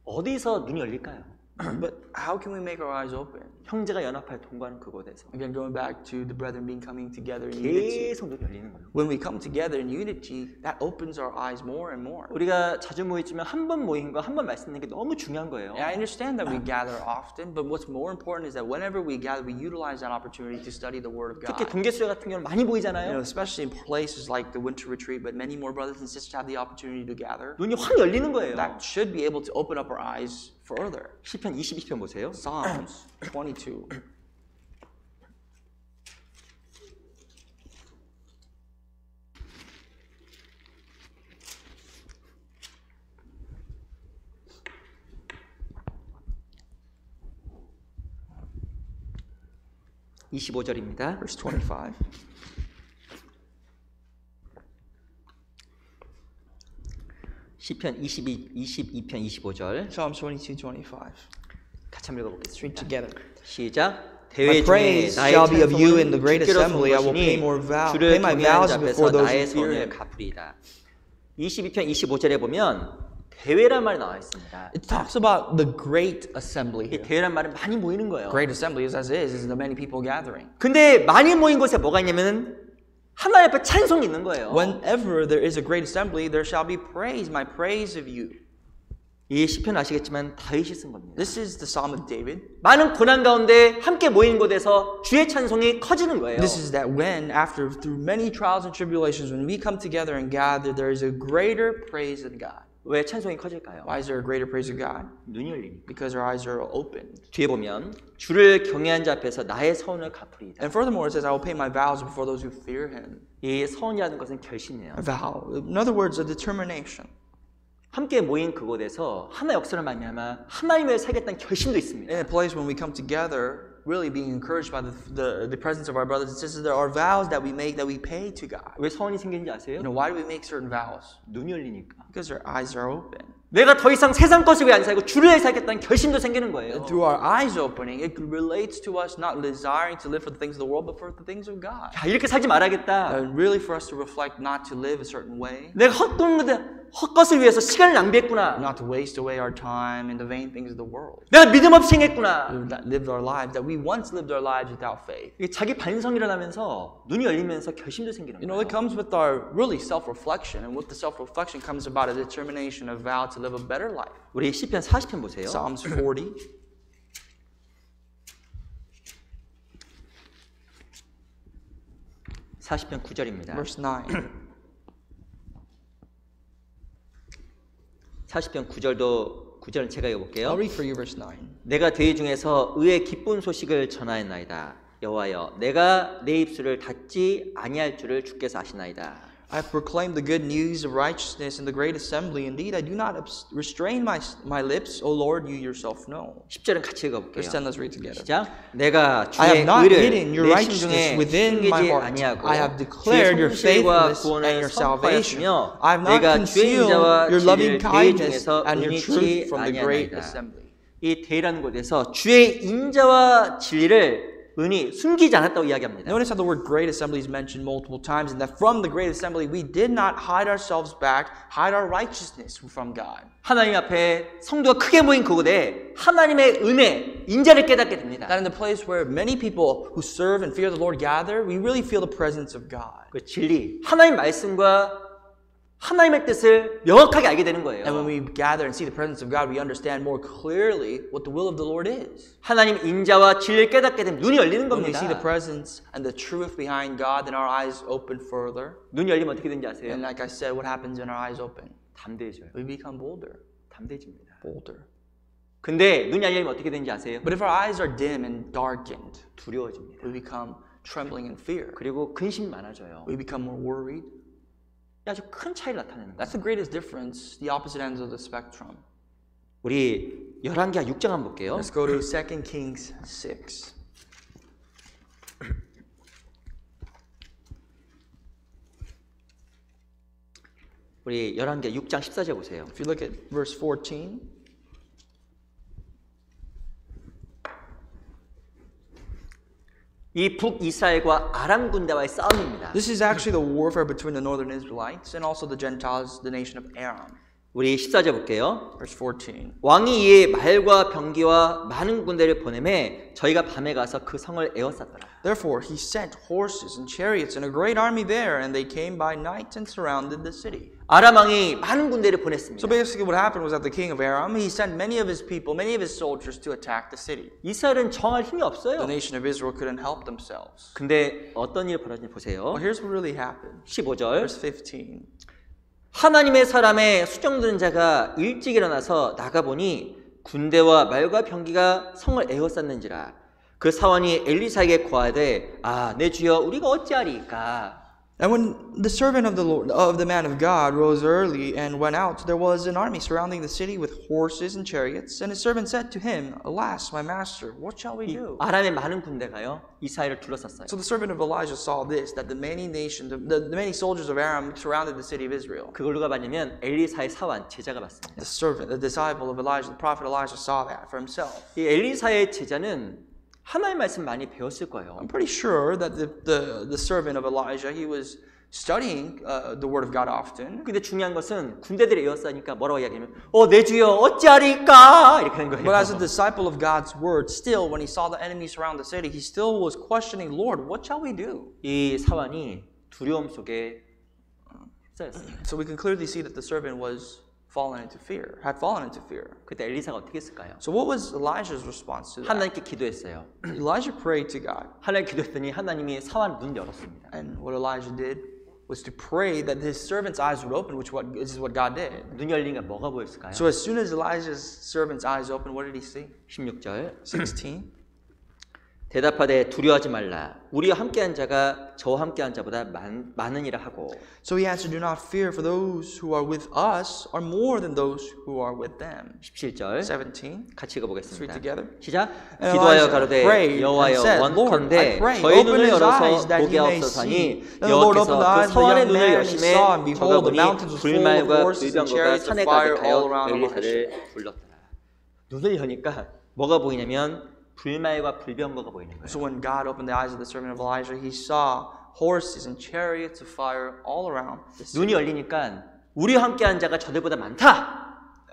어디서 눈이 열릴까요? But how can we make our eyes open? 형제가 연합하여 동거하는 그곳에서 Again, going back to the brethren being coming together in unity. 계속 눈이 열리는 거예요. When we come together in unity, that opens our eyes more and more. 우리가 자주 모이지만 한 번 모임과 한 번 말씀 듣는 게 너무 중요한 거예요. And I understand that we gather often, but what's more important is that whenever we gather, we utilize that opportunity to study the Word of 특히 God. 동계수련 같은 경우는 많이 You know, 보이잖아요. especially in places like the winter retreat, but many more brothers and sisters have the opportunity to gather. 눈이 확 열리는 거예요. That should be able to open up our eyes further. 시편 22편 보세요. Psalms 22. (25절입니다) Verse 25. 시편 22편 25절 Psalms 22:25. 같이 한번 읽어보겠습니다. Read together. 시작. My 대회 중에 praise 나의 shall be of you in 찬송은 the great 주께로 assembly. I will pay 쏜 more 것이니 pay 주를 my 경외하는 vows 자 앞에서 before those 나의 who fear 손을 him. 갚으리이다. 22편 25절에 보면 대회란 말이 나와 있습니다. It talks about the great assembly 이 here. 대회란 말은 많이 모이는 거예요. Great assembly is as is the many people gathering. 근데 많이 모인 곳에 뭐가 있냐면은 하나님 앞에 찬송이 있는 거예요. Whenever there is a great assembly, there shall be praise, my praise of you. 이 시편 아시겠지만 다윗이 쓴 겁니다. This is the Psalm of David. 많은 고난 가운데 함께 모인 곳에서 주의 찬송이 커지는 거예요. This is that when, after through many trials and tribulations, when we come together and gather, there is a greater praise in God. 왜 찬송이 커질까요? Why is there a greater praise of God? 눈이 열리니까. Because our eyes are opened. 뒤에 보면 주를 경외한 자 앞에서 나의 서원을 갚으리이다. And furthermore, it says, I will pay my vows before those who fear him. 이 서원이라는 것은 결심이에요. A vow. In other words, a determination. 함께 모인 그곳에서 하나의 역사를 말미암아 하나님을 살겠다는 결심도 있습니다. In a place when we come together, really being encouraged by the presence of our brothers and sisters, there are vows that we make, that we pay to God. 왜 서원이 생기는지 아세요? Why do we make certain vows? 눈이 열리니까. Because our eyes are open. 내가 더 이상 세상 것을 위해 안 살고 주를 위해 살겠다는 결심도 생기는 거예요. And through our eyes opening, it relates to us not desiring to live for the things of the world, but for the things of God. 야, 이렇게 살지 말아야겠다. And really for us to reflect not to live a certain way, 내가 헛것을 위해서 시간을 낭비했구나. not to waste away our time in the vain things of the world. 내가 믿음 없이 행했구나. That lived our lives, that we once lived our lives without faith. 이게 자기 반성이 일어나면서 눈이 열리면서 결심도 생기는 거예요. It comes with our really self-reflection, and with the self-reflection comes about a determination, a vow to live a better life. 우리 시편 40편 보세요. Psalms 40. (40편) 9절입니다. Verse 9. 40편 9절은 제가 읽어볼게요. I'll read for you verse 9. 내가 대회 중에서 의의 기쁜 소식을 전하였나이다. 여호와여, 내가 내 입술을 닫지 아니할 줄을 주께서 아시나이다. I have proclaimed the good news of righteousness in the great assembly. Indeed, I do not restrain my lips. O Lord, you yourself know. 10절은 같이 읽어볼게요. Verse 10, let's read together. 시작. 내가 I 주의 have not 의를 hidden your 내 righteousness 심중에 within my 숨기지 heart. 아니하고 I have declared your 주의 성실과 faithfulness and 구원을 your salvation. 선포하였으며 I have not 내가 주의 concealed 인자와 your loving 진리를 대회 kindness 중에서 and your 은이치 truth from the great 아니하나이다. assembly. 이 대회라는 곳에서 주의 인자와 진리를 은히 숨기지 않았다고 이야기합니다. Notice how the word great assembly is mentioned multiple times, and that from the great assembly we did not hide ourselves back, hide our righteousness from God. 하나님 앞에 성도가 크게 모인 그곳에 하나님의 은혜, 인자를 깨닫게 됩니다. That in the place where many people who serve and fear the Lord gather, we really feel the presence of God. 그 진리, 하나님 말씀과 하나님의 뜻을 명확하게 알게 되는 거예요. And when we gather and see the presence of God, we understand more clearly what the will of the Lord is. 하나님 인자와 진리를 깨닫게 되면 눈이 열리는 When we 겁니다. see the presence and the truth behind God, then our eyes open further. 눈이 열리면 어떻게 되는지 아세요? And like I said, what happens when our eyes open? 담대해져요. We become bolder. 담대해집니다. Bolder. 근데 눈이 안 열리면 어떻게 되는지 아세요? But if our eyes are dim and darkened, 두려워집니다. we become trembling in fear. 그리고 근심이 많아져요. We become more worried. 아주 큰 차이를 나타내는 거예요. That's the greatest difference, the opposite ends of the spectrum. 우리 열왕기하 6장 한번 볼게요. Let's go to 2 Kings 6. 우리 열왕기하 6장 14절 보세요. If you look at verse 14, 이 북이스라엘과 아람 군대와의 싸움입니다. this is actually the warfare between the northern Israelites and also the Gentiles, the nation of Aram. 우리 14절 볼게요. Verse 14. 왕이 이에 말과 병기와 많은 군대를 보내매 저희가 밤에 가서 그 성을 에워쌌더라. Therefore he sent horses and chariots and a great army there, and they came by night and surrounded the city. 아람 왕이 많은 군대를 보냈습니다. So basically what happened was that the king of Aram, he sent many of his people, many of his soldiers to attack the city. 이스라엘은 정할 힘이 The 없어요. nation of Israel couldn't help themselves. 근데 어떤 일이 벌어졌는지 보세요. Well, here's what really happened. 15절. Verse 15. 하나님의 사람의 수정된 자가 일찍 일어나서 나가보니 군대와 말과 병기가 성을 에워쌌는지라. 그 사원이 엘리사에게 고하되 내 주여 우리가 어찌하리이까. And when the servant of the Lord, of the man of God, rose early and went out, there was an army surrounding the city with horses and chariots. And his servant said to him, Alas, my master, what shall we do? 아람의 많은 군대가요 이스라엘을 둘러쌌어요. So the servant of Elijah saw this, that the many soldiers of Aram surrounded the city of Israel. 그걸 누가 봤냐면 엘리사의 사원 제자가 봤습니다. The servant, the disciple of Elijah, the prophet Elijah saw that for himself. 이 엘리사의 제자는 하나님 말씀 많이 배웠을 거예요. I'm pretty sure that the servant of Elijah, he was studying the Word of God often. 근데 중요한 것은 군대들의 에어싸니까 뭐라고 이야기하면 내 주여 어찌하리까 이렇게 하는 But as a 거예요. disciple of God's Word, still, when he saw the enemy surround the city, he still was questioning, Lord, what shall we do? 이 사환이 두려움 속에 휩싸였어요. So we can clearly see that the servant had fallen into fear. 그때 엘리사가 어떻게 했을까요? So what was Elijah's response to that? 하나님께 기도했어요. Elijah prayed to God. 하나님 기도했더니 하나님이 사환 눈 열었습니다. And what Elijah did was to pray that his servant's eyes would open, which is what God did. 눈 열리니까 뭐가 보였을까요? So as soon as Elijah's servant's eyes opened, what did he see? 16절 16. 대답하되 두려워하지 말라. 우리와 함께한 자가 저와 함께한 자보다 많으니라 하고. So he answered, do not fear, for those who are with us are more than those who are with them. 17절 17. 같이 읽어보겠습니다. Let's read together. 시작. And 기도하여 Elijah 가로되 prayed 여호와여 and said, Lord, 원컨대 I pray, 저희 open 눈을 his 열어서 eyes that 보게 he may 하옵소서하니 see. Then the Lord opened the 여호와께서 eyes 그 of the 서원의 young 눈을 man, and he 여심해 saw, and 저가 behold, the 보니 mountains were full of 불말과 horses and 불병거가 chariots of 산에 fire all 가득하여 around Elijah. 엘리사를 불렀더라. 눈을 여니까 뭐가 보이냐면 불말과 불병거가 보이는 거예요. So when God opened the eyes of the servant of Elijah, he saw horses and chariots of fire all around the city. 눈이 열리니까 우리와 함께한 자가 저들보다 많다.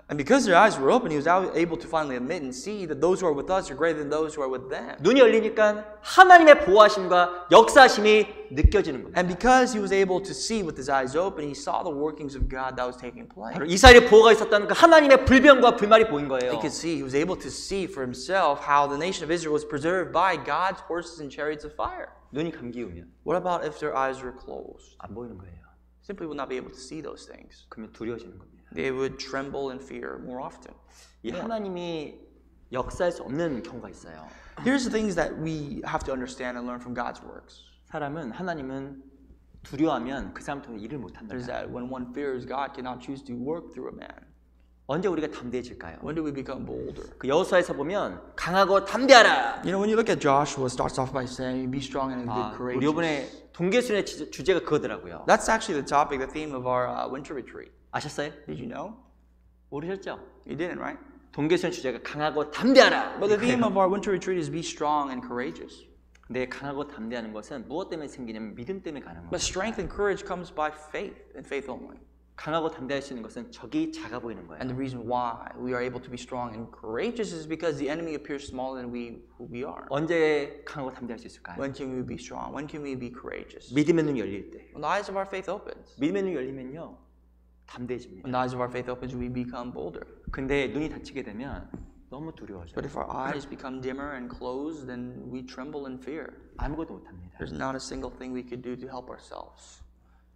And because their eyes were open, he was able to finally admit and see that those who are with us are greater than those who are with them. 눈이 열리니까 하나님의 보호하심과 역사하심이 느껴지는 겁니다. And because he was able to see with his eyes open, he saw the workings of God that was taking place. 바로 이스라엘의 보호가 있었다는 그 하나님의 불병과 불말이 보인 거예요. He could see, he was able to see for himself how the nation of Israel was preserved by God's horses and chariots of fire. 눈이 감기우면 What about if their eyes were closed? 안 보이는 거예요. Simply would not be able to see those things. 그러면 두려워지는 겁니다. They would tremble in fear more often. 이 하나님이 역사할 수 없는 경우가 있어요. Here's the things that we have to understand and learn from God's works. 하나님은 두려워하면 그 사람 통해 일을 못 Is 한다. that when one fears God cannot choose to work through a man. 언제 우리가 담대해질까요? When do we become bolder? 그 여호수아에서 보면 강하고 담대하라. You know, when you look at Joshua, it starts off by saying, be strong and 아, be 우리 courageous. 이번에 동계순의 주제가 그거더라고요. That's actually the topic, the theme of our winter retreat. 아셨어요? Did you know? 모르셨죠? You didn't, right? 동계순 주제가 강하고 담대하라. But the theme of our winter retreat is be strong and courageous. 근데 강하고 담대하는 것은 무엇 때문에 생기냐면 믿음 때문에 가는 But 거예요. strength and courage comes by faith and faith only. 강하고 담대할 수 있는 것은 적이 작아 보이는 거예요. And the reason why we are able to be strong and courageous is because the enemy appears smaller than who we are. 언제 강하고 담대할 수 있을까요? When can we be strong? When can we be courageous? 믿음의 눈이 열릴 때. When the eyes of our faith opens. 믿음의 눈이 열리면요. 담대해집니다. When the eyes of our faith opens, we become bolder. 근데 눈이 닫히게 되면 너무 두려워져요. But if our eyes become dimmer and closed, then we tremble in fear. 아무것도 못 합니다. There's not a single thing we could do to help ourselves.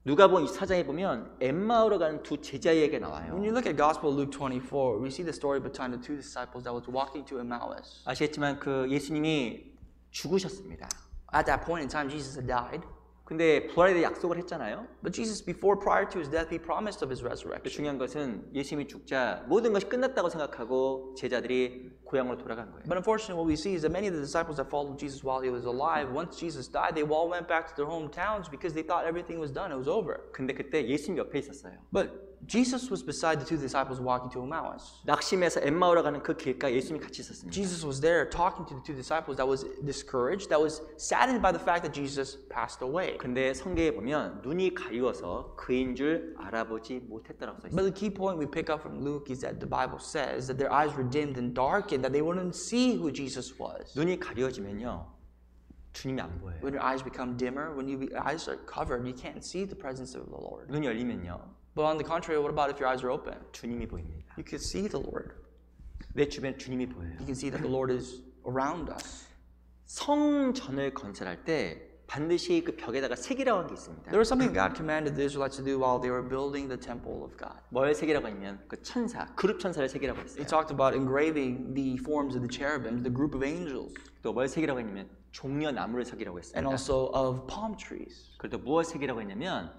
누가복음 24장에 보면 엠마오로 가는 두 제자 얘기가 나와요. When you look at Gospel of Luke 24, we see the story behind the two disciples that was walking to Emmaus. 아시겠지만 그 예수님이 죽으셨습니다. At that point in time, Jesus had died. 근데 부활에 대해 약속을 했잖아요. But Jesus, prior to his death, he promised of his resurrection. 중요한 것은 예수님이 죽자 모든 것이 끝났다고 생각하고 제자들이 고향으로 돌아간 거예요. But unfortunately, what we see is that many of the disciples that followed Jesus while he was alive, once Jesus died, they all went back to their hometowns because they thought everything was done, it was over. 근데 그때 예수님 옆에 있었어요. But Jesus was beside the two disciples walking to Emmaus. 낙심해서 엠마오로 가는 그 길가에 예수님이 같이 있었습니다. Jesus was there talking to the two disciples that was discouraged, that was saddened by the fact that Jesus passed away. 근데 성경에 보면 눈이 가리워서 그인 줄 알아보지 못했다라고 써 있어요. But the key point we pick up from Luke is that the Bible says that their eyes were dimmed and darkened, that they wouldn't see who Jesus was. 눈이 가려지면요, 주님이 안 보여요. When your eyes become dimmer, when your eyes are covered, you can't see the presence of the Lord. 눈이 열리면요, But on the contrary, what about if your eyes are open? 주님이 보입니다. You can see the Lord. 내 주변에 주님이 보여요. You can see that the Lord is around us. 성전을 건설할 때 반드시 그 벽에다가 색이라고 한 게 있습니다. There was something God commanded the Israelites to do while they were building the temple of God. 뭘 색이라고 하냐면 그 천사, 그룹 천사를 색이라고 했어요. He talked about engraving the forms of the cherubims, the group of angels, 또 뭘 색이라고 했냐면 종려 나무를 색이라고 and 했습니다. also of palm trees, 그리고 또 무엇 색이라고 했냐면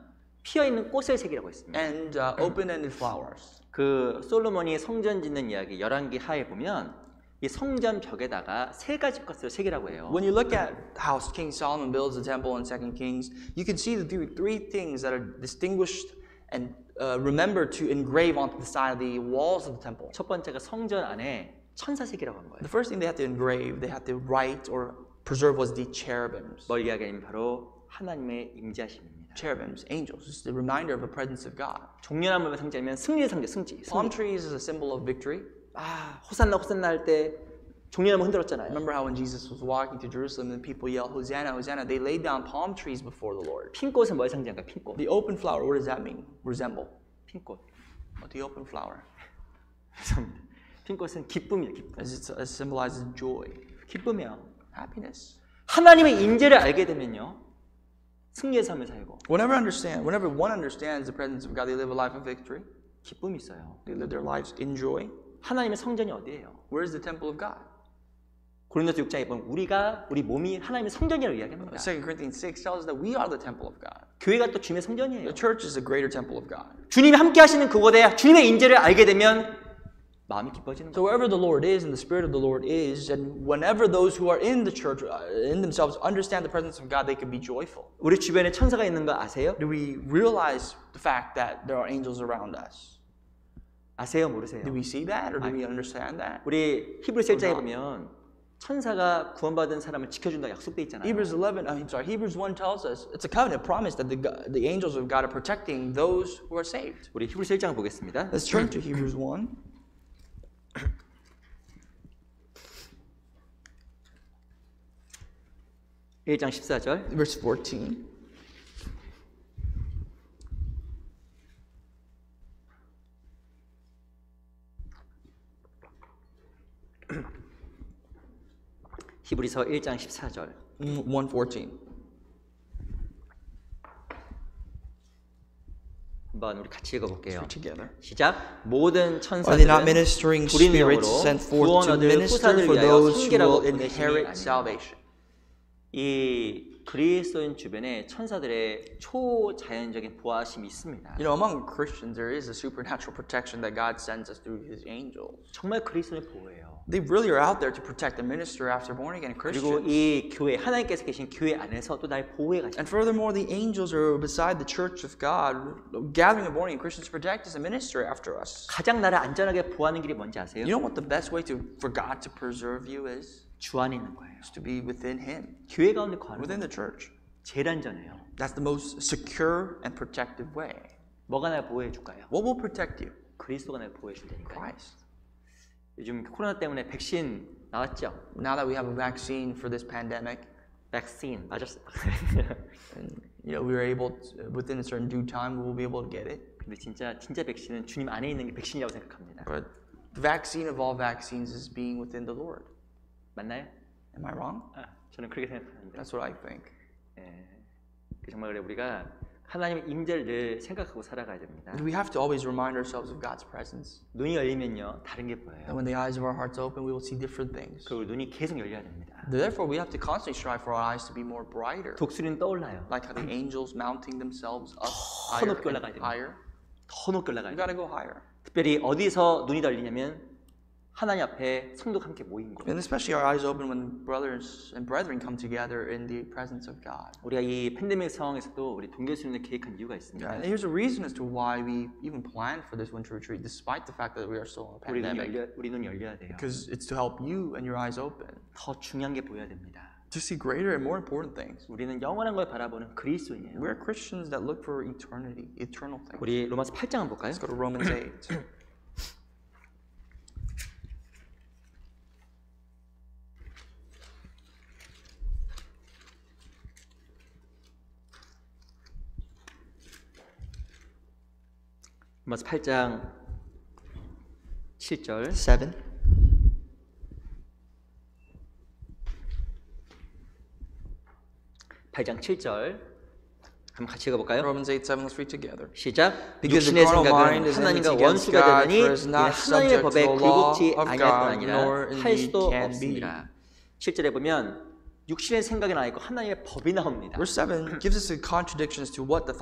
피어 있는 꽃을 색이라고 했습니다. and open-ended flowers. 그 솔로몬이 성전 짓는 이야기 열왕기 하에 보면 이 성전 벽에다가 세 가지 것을 색이라고 해요. When you look at how King Solomon builds the temple in 2 Kings, you can see the three things that are distinguished and remembered to engrave onto the side of the walls of the temple. 첫 번째가 성전 안에 천사색이라고 한 거예요. The first thing they had to engrave, they had to write or preserve was the cherubims. 뭘 이야기하냐면 바로 하나님의 임재하심입니다. Cherubims, angels, just a reminder of the presence of God. 종려나무의 상징하면 승리의 상징, 승리. Palm trees is a symbol of victory. 아, 호산나 호산나 할 때 종려나무 흔들었잖아요. Remember how when Jesus was walking to Jerusalem and people yelled, Hosanna, Hosanna, they laid down palm trees before the Lord. 핑꽃은 뭘 상징할까? 핑꽃. The open flower, what does that mean? Resemble. 핑꽃. The open flower. 죄송합니다. 핑꽃은 기쁨이에요. 기쁨. It symbolizes joy, 기쁨이요. happiness. 하나님의 임재를 알게 되면요. 승리의 삶을 살고 Whenever one understands the presence of God, they live a life of victory. 기쁨이 있어요. They live their lives in joy. 하나님의 성전이 어디예요? Where is the temple of God? 고린도서 6장에 보면 우리 몸이 하나님의 성전이라고 이야기합니다. 2 Corinthians 6 tells us that we are the temple of God. 교회가 또 주님의 성전이에요. The church is the greater temple of God. 주님이 함께 하시는 그곳에 주님의 임재를 알게 되면 마음이 기뻐지는 So 거예요. wherever the Lord is and the Spirit of the Lord is, and whenever those who are in the church, in themselves, understand the presence of God, they can be joyful. 우리 주변에 천사가 있는 거 아세요? Do we realize the fact that there are angels around us? 아세요? 모르세요? Do we see that or do we understand that? 우리 히브리서 1장에 보면 천사가 구원받은 사람을 지켜준다 약속돼 있잖아요. Hebrews 1 tells us it's a covenant promise that the angels of God are protecting those who are saved. 우리 히브리서 1장 보겠습니다. Let's turn to Hebrews 1. 1장 14절. Verse 14. 히브리서 1장 14절. 1:14. 한번 우리 같이 읽어볼게요. Together. 시작. 모든 Are they not 천사들은 ministering 불인 spirits 영으로 sent forth 구원 to 얻을 minister 후사들 for 위하여 those who 성계라고 will 보내심이 inherit 아니냐. salvation? 이 그리스도인 주변에 천사들의 초자연적인 보호하심이 있습니다. You know, among Christians, there is a supernatural protection that God sends us through His angels. 정말 그리스도의 보호예요. They really are out there to protect and minister after born again 그리고 Christians. 이 교회 하나님께서 계신 교회 안에서 또 날 보호해 가십니다. And furthermore, the angels are beside the church of God, gathering and born again Christians to protect us and minister after us. 가장 나를 안전하게 보호하는 길이 뭔지 아세요? You know what the best way for God to preserve you is? 주 안에 있는 거예요. Is to be within Him, 교회 가운데 거하는 within 거예요. the church. 제일 안전해요. That's the most secure and protective way. 뭐가 날 보호해 줄까요? What will protect you? 그리스도가 날 보호해 준다니까요. Christ. 요즘 코로나 때문에 백신 나왔죠? Now that we have a vaccine for this pandemic, 백신 맞았어요. and you know we were able to, within a certain due time, we will be able to get it. 근데 진짜 백신은 주님 안에 있는 게 백신이라고 생각합니다. But the vaccine of all vaccines is being within the Lord. 맞나요? Am I wrong? 아, 저는 그렇게 생각합니다. That's what I think. 예, 정말 그래 우리가 하나님의 임재를 늘 생각하고 살아가야 됩니다. We have to always remind ourselves of God's presence. 눈이 열리면요 다른 게 And 보여요. when the eyes of our hearts open, we will see different things. 그리고 눈이 계속 열려야 됩니다. Therefore, we have to constantly strive for our eyes to be more brighter. 독수리는 떠올라요. Like how the angels mounting themselves up 더 높게 올라가야 됩니다. higher. 더 높게 올라가야 We 돼요. gotta go higher. 특별히 어디서 눈이 열리냐면 하나님 앞에 성도가 함께 모인 곳. And especially our eyes open when brothers and brethren come together in the presence of God. 우리가 이 팬데믹 상황에서도 우리 동교수련을 계획한 이유가 있습니다. And here's a reason as to why we even planned for this winter retreat, despite the fact that we are still in a pandemic. 우리 눈이 열려야 돼요. Because it's to help you and your eyes open 더 중요한 게 보여야 됩니다. to see greater and more important things. 우리는 영원한 걸 바라보는 그리스도인이에요. We're Christians that look for eternity, eternal things. 우리 로마서 8장 한번 볼까요? Let's go to Romans 8. 로마서 8장 7절 7. 8장 7절 한번 같이 읽어볼까요? Romans 8:7. Let's read together. 시작. Because 육신의 the carnal 생각은 mind is 하나님과 enmity against 원수가 God, 되더니 for is 이는 not 하나님의 subject 법에 to the law 굴복지 of 아니할 뿐 God, 아니라 nor 할 indeed 수도 can be. 없습니다. 7절에 보면 육신의 생각이 나와 있고 하나님의 법이 나옵니다. Verse 7 gives us a contradiction as to what the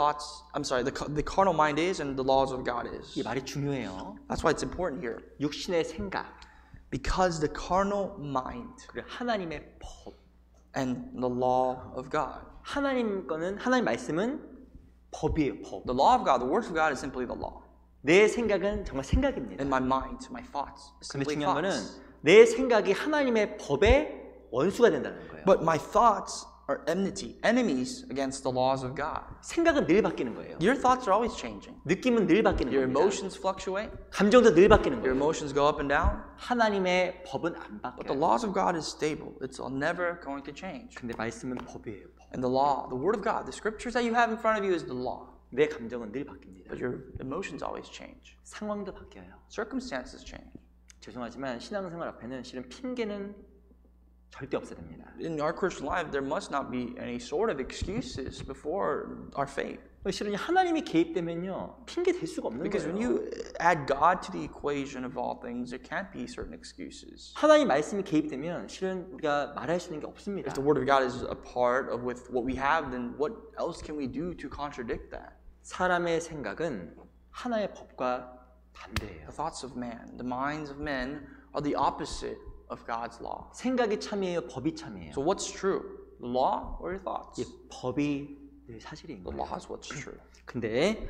carnal mind is and the laws of God is. 이 말이 중요해요. That's why it's important here. 육신의 생각 Because the carnal mind 그리고 하나님의 법. and the law of God. 하나님 말씀은 법이에요. 법. The law of God, the words of God is simply the law. 내 생각은 정말 생각입니다. And my mind, my thoughts, is 근데 simply 중요한 거는 thoughts. 내 생각이 하나님의 법의 원수가 된다는 거예요. But my thoughts are enmity, enemies against the laws of God. 생각은 늘 바뀌는 거예요. Your thoughts are always changing. 느낌은 늘 바뀌는 Your 겁니다. emotions fluctuate. 감정도 늘 바뀌는 Your 거예요. emotions go up and down. 하나님의 법은 안 But the 바뀌어요. laws of God is stable. It's never going to change. 근데 말씀은 법이에요. 법. And the law, the word of God, the scriptures that you have in front of you is the law. 내 감정은 늘 바뀝니다. But your emotions always change. 상황도 바뀌어요. Circumstances change. 죄송하지만 신앙생활 앞에는 실은 핑계는 절대 없어야 됩니다. In our Christian life, there must not be any sort of excuses before our faith. 실은 하나님이 개입되면요 핑계 댈 수가 없는 Because when 거예요. you add God to the equation of all things, there can't be certain excuses. 하나님 말씀이 개입되면 실은 우리가 말할 수 있는 게 없습니다. If the word of God is a part of with what we have, then what else can we do to contradict that? 사람의 생각은 하나의 법과 반대예요. The thoughts of man, the minds of men are the opposite of God's law. 생각이 참이에요, 법이 참이에요. So what's true? The law or your thoughts? 이 법이 늘 사실인 The 거예요. law is what's true. 근데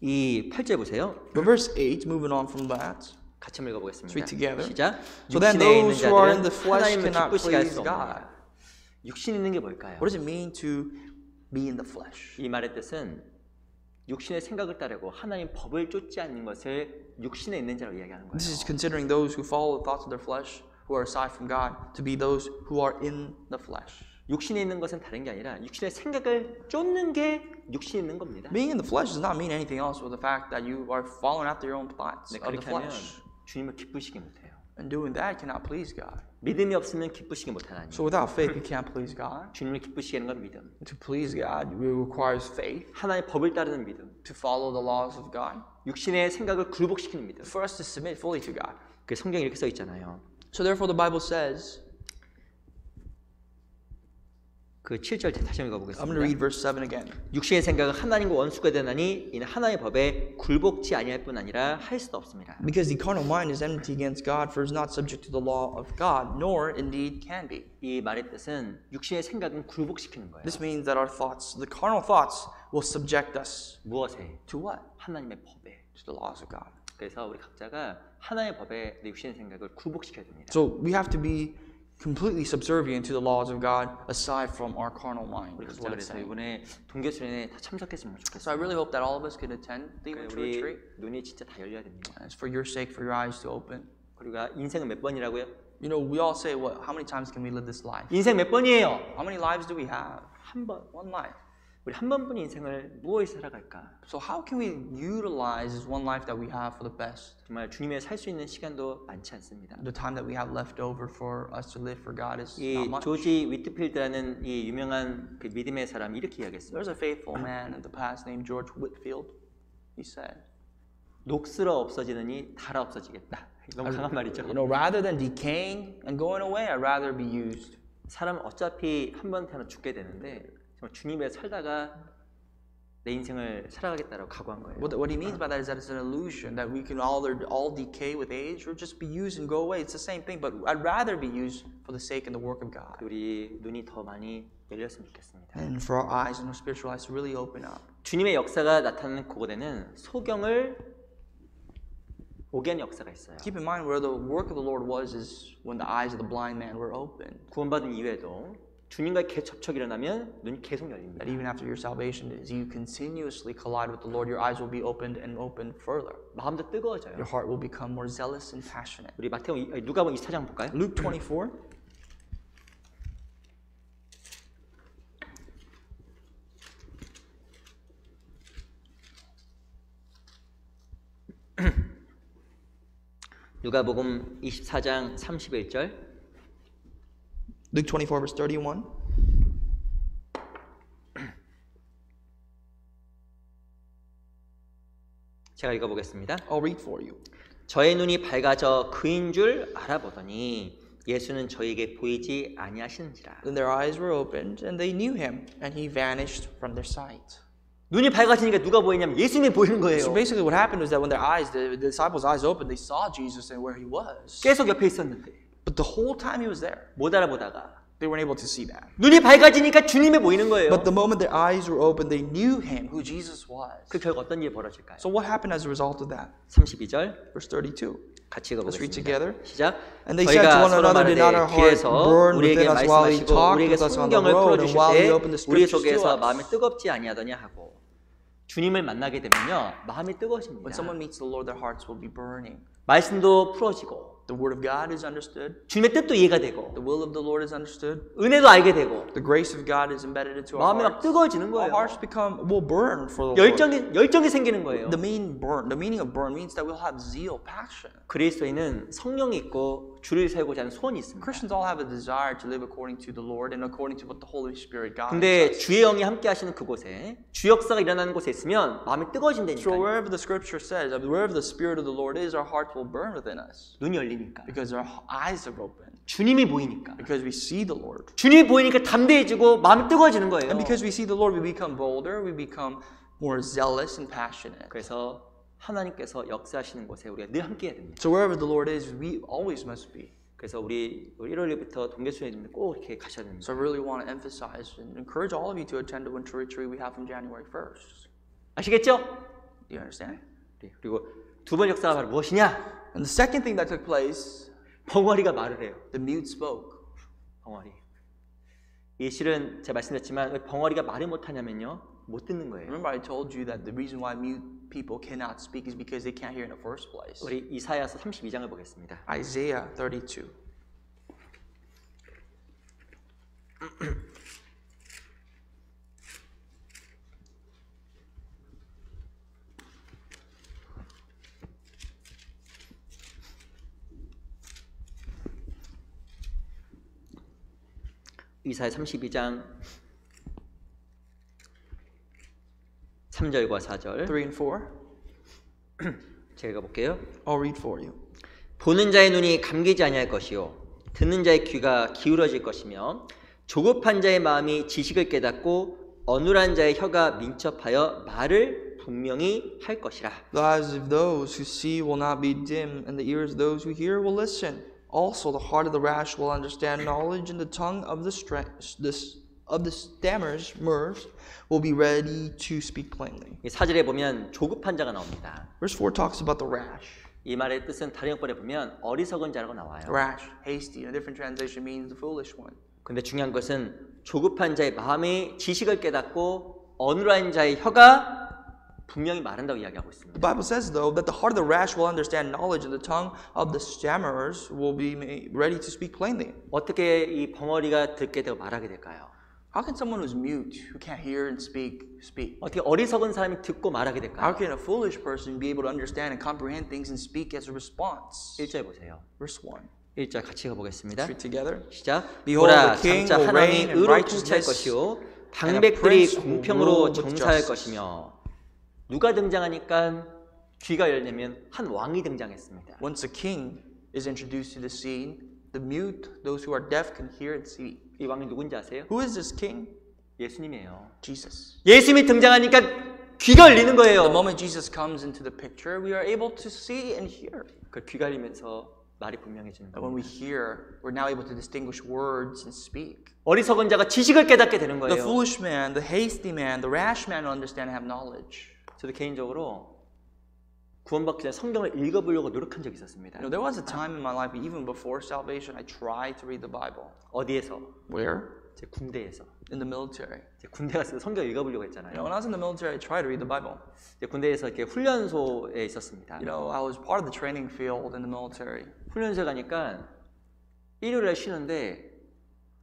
이 8절 보세요. But verse 8, moving on from that. 같이 한번 읽어보겠습니다. Read together. 시작. So then 육신에 있는 those who are in the 자들은 flesh 하나님을 cannot 기쁘시게 할 please 수 God. 없느니라. 육신 있는 게 뭘까요? What does it mean to be in the flesh? 이 말의 뜻은 육신의 생각을 따르고 하나님 법을 쫓지 않는 것을 육신에 있는 자라고 이야기하는 거예요. This is considering those who follow the thoughts of their flesh, who are aside from God, to be those who are in the flesh. 육신에 있는 것은 다른 게 아니라 육신의 생각을 쫓는 게 육신에 있는 겁니다. Being in the flesh does not mean anything else with the fact that you are following after your own thoughts 네, of the 그렇게 하면 flesh. 주님을 기쁘시게 못해요. And doing that cannot please God. 믿음이 없으면 기쁘시게 못하나니. So without faith, you can't please God. 주님을 기쁘시게 하는 건 믿음. To please God, it requires faith. 하나님의 법을 따르는 믿음. To follow the laws of God. 육신의 생각을 굴복시키는 믿음. For us to submit fully to God. 그 성경에 이렇게 써 있잖아요. So therefore the Bible says, 그 7절 다시 한번 I'm going to 읽어보겠습니다. read verse 7 again. 육신의 생각은 하나님과 원수가 되나니 이는 하나님의 법에 굴복지 아니할 뿐 아니라 할 수도 없습니다. Because the carnal mind is enmity against God, for it is not subject to the law of God, nor indeed can be. 이 말의 뜻은 육신의 생각은 굴복시키는 거예요. This means that our thoughts, the carnal thoughts, will subject us 무엇에? to what? 하나님의 법에. To the laws of God. 그래서 우리 각자가 하나님의 법에 내 육신의 생각을 굴복시켜야 됩니다. So we have to be completely subservient to the laws of God aside from our carnal mind. 우리 Is 각자 what it's 그래서 saying. 이번에 동계수련회 다 참석했으면 So I 좋겠어요. really hope that all of us can attend the 그러니까 winter 우리 retreat. 눈이 진짜 다 열려야 됩니다. And it's for your sake, for your eyes to open. 그리고 인생은 몇 번이라고요? You know, we all say, "What? How many times can we live this life? 인생 몇 번이에요? How many lives do we have? 한 번. One life. 우리 한 번뿐인 인생을 무엇에 살아갈까? So how can we utilize this one life that we have for the best? 정말 주님의 살 수 있는 시간도 많지 않습니다. The time that we have left over for us to live for God is 이 not much. 조지 위트필드라는 이 유명한 그 믿음의 사람이 이렇게 이야기했습니다. There's a faithful man in the past named George Whitfield. He said, 녹슬어 없어지느니 달아 없어지겠다. 너무 강한 말이죠. you know, rather than decaying and going away, I'd rather be used. 사람은 어차피 한 번 태어나 죽게 되는데 정말 주님의 살다가 내 인생을 살아가겠다라고 각오한 거예요. What he means by that is that it's an illusion that we can all decay with age or just be used and go away. It's the same thing, but I'd rather be used for the sake and the work of God. 우리 눈이 더 많이 열렸으면 좋겠습니다. And for our eyes and our spiritual eyes to really open up. 주님의 역사가 나타나는 그곳에는 소경을 오게 한 역사가 있어요. Keep in mind where the work of the Lord was is when the eyes of the blind man were opened. 구원받은 이후에도 주님과의 접촉이 일어나면 눈이 계속 열립니다. That even after your salvation, as you continuously collide with the Lord, your eyes will be opened and opened further. 마음도 뜨거워져요. Your heart will become more zealous and passionate. 우리 누가복음 24장 볼까요? Luke 24. 누가복음 24장 31절. Luke 24, verse 31. 제가 읽어보겠습니다. I'll read for you. 저의 눈이 밝아져 그인 줄 알아보더니 예수는 저에게 보이지 아니하시는지라. Then their eyes were opened, and they knew him, and he vanished from their sight. 눈이 밝아지니까 누가 보이냐면 예수님이 보이는 거예요. So basically what happened was that when the disciples' eyes opened, they saw Jesus and where he was. 계속 옆에 있었는데 But the whole time he was there, 못 알아보다가 they weren't able to see that. 눈이 밝아지니까 주님이 보이는 거예요. But the moment their eyes were opened, they knew him, who Jesus was. 그 결과 어떤 일이 벌어질까요? So what happened as a result of that? 32절. Verse 32. 같이 Let's read 읽어보겠습니다. together. 시작. And they said to 저희가 one 서로 another, did not 말하되 our heart 길에서 burn 우리에게 within us while he 말씀하시고 talked 우리에게 with us on the 성경을 road and 풀어주실 while he 때 opened the 우리 scriptures to 속에서 us? 마음이 뜨겁지 아니하더냐 하고 주님을 만나게 되면요 마음이 뜨거워집니다. When someone meets the Lord, their hearts will be burning. 말씀도 풀어지고 The word of God is understood. 주님의 뜻도 이해가 되고 The will of the Lord is understood. 은혜도 알게 되고 The grace of God is embedded into our 마음이 막 hearts. 뜨거워지는 Our 거예요. hearts will burn for the Lord. 열정이 생기는 거예요. The meaning of burn means that we'll have zeal, passion. 그리스도인은 성령이 있고 주를 세우고자 하는 소원이 있습니다. Christians all have a desire to live according to the Lord and according to what the Holy Spirit guides 근데 us. 주의 영이 함께 하시는 그곳에 주 역사가 일어나는 곳에 있으면 마음이 So 뜨거워진다니까요. wherever the Scripture says, wherever the Spirit of the Lord is, our hearts will burn within us 눈이 열리니까. because our eyes are open, 주님이 보이니까. because we see the Lord. 주님이 보이니까 담대해지고 마음이 뜨거워지는 거예요. And because we see the Lord, we become bolder, we become more zealous and passionate. 그래서 하나님께서 역사하시는 곳에 우리가 늘 함께 해야 됩니다. So wherever the Lord is, we always must be. 그래서 우리 1월부터 동계수련님들 꼭 이렇게 가셔야 됩니다. So I really want to emphasize and encourage all of you to attend the winter retreat we have from January 1st. 아시겠죠? Do you understand? 네, 그리고 두 번 역사가 바로 무엇이냐? And the second thing that took place, 벙어리가 말을 해요. the mute spoke. 벙어리. 이 실은 제가 말씀드렸지만 왜 벙어리가 말을 못하냐면요. 못 듣는 거예요. Remember I told you that the reason why mute people cannot speak is because they can't hear in the first place. 우리 이사야서 32장을 보겠습니다. Isaiah 32. 이사야 32장 3절과 4절 3 and 4. 제가 읽어볼게요. I'll read for you. 보는 자의 눈이 감기지 아니할 것이요 듣는 자의 귀가 기울어질 것이며 조급한 자의 마음이 지식을 깨닫고 어눌한 자의 혀가 민첩하여 말을 분명히 할 것이라. The eyes of those who see will not be dim, and the ears of those who hear will listen. Also, the heart of the rash will understand knowledge, and the tongue of the stammers will be ready to speak plainly. 이 4절에 보면 조급한 자가 나옵니다. Verse 4 talks about the rash. 이 말의 뜻은 다른 형법에 보면 어리석은 자라고 나와요. Rash, hasty. In a different translation means the foolish one. 근데 중요한 것은 조급한 자의 마음이 지식을 깨닫고 어눌한 자의 혀가 분명히 말한다고 이야기하고 있습니다. The Bible says, though, that the heart of the rash will understand knowledge, and the tongue of the stammerers will be ready to speak plainly. 어떻게 이 벙어리가 듣게 되고 말하게 될까요? How can someone who's mute, who can't hear and speak? 어떻게 어리석은 사람이 듣고 말하게 될까요? How can a foolish person be able to understand and comprehend things and speak as a response? 1절 보세요. Verse 1. 1절 같이 읽어보겠습니다. Let's read together. 시작. Behold, 보라, the king 장차 will 하나님이 reign in 의로 righteousness, 통치할 것이요 and a 방백들이 prince will 공평으로 rule with 정사할 justice. 것이며 누가 등장하니까 귀가 열리면 한 왕이 등장했습니다. Once a king is introduced to the scene, the mute, those who are deaf, can hear and see. 이 왕이 누군지 아세요? Who is this king? 예수님이에요. Jesus. 예수님이 등장하니까 귀가 열리는 거예요. The moment Jesus comes into the picture, we are able to see and hear. 그 귀가 열리면서 말이 분명해지는 And when we 거예요. hear, we're now able to distinguish words and speak. 어리석은 자가 지식을 깨닫게 되는 The 거예요. foolish man, the hasty man, the rash man will understand and have knowledge. 저도 개인적으로 구원받기 전에 성경을 읽어보려고 노력한 적이 있었습니다. You know, there was a time in my life, even before salvation, I tried to read the Bible. 어디에서? Where? 제 군대에서. In the military. 제 군대 가서 성경 읽어보려고 You know, 했잖아요. when I was in the military, I tried to read the Bible. 제 군대에서 이렇게 훈련소에 있었습니다. You know, I was part of the training field in the military. 훈련소에 가니까 일요일에 쉬는데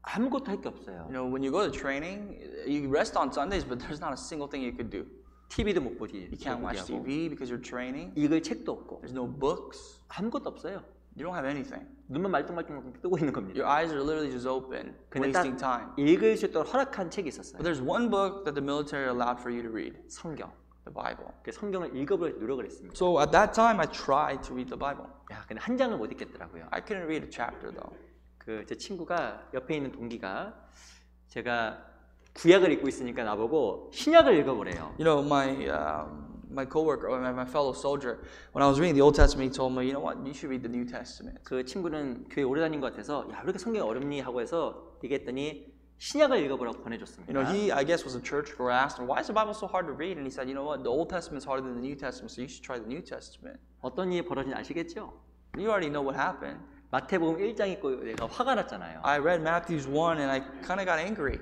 아무것도 할 게 없어요. You know, when you go to training, you rest on Sundays, but there's not a single thing you could do. TV도 못 보지. You can't watch TV because you're training. 읽을 책도 없고 There's no books. 아무것도 없어요. You don't have anything. 눈만 말똥말똥 뜨고 있는 겁니다. Your eyes are literally just open, 근데 딱 wasting time. 읽을 수 있도록 허락한 책이 있었어요. But there's one book that the military allowed for you to read, 성경. the Bible. 그 성경을 읽어보려고 노력을 했습니다. So at that time, I tried to read the Bible. 야, 근데 한 장을 못 읽겠더라고요. I couldn't read a chapter though. 그 제 친구가 옆에 있는 동기가 제가 구약을 읽고 있으니까 나보고 신약을 읽어보래요. You know, my coworker, or my fellow soldier, when I was reading the Old Testament, he told me, you know what, you should read the New Testament. 그 친구는 교회 오래 다닌 것 같아서 야, 왜 이렇게 성경이 어렵니 하고 해서 얘기했더니 신약을 읽어보라고 보내줬습니다. You know, he, I guess, was a churchgoer, asked him, why is the Bible so hard to read? And he said, you know what, the Old Testament is harder than the New Testament, so you should try the New Testament. 어떤 일이 벌어진지 아시겠죠? You already know what happened. 마태복음 1장 읽고 내가 화가 났잖아요. I read Matthew's 1 and I kind of got angry.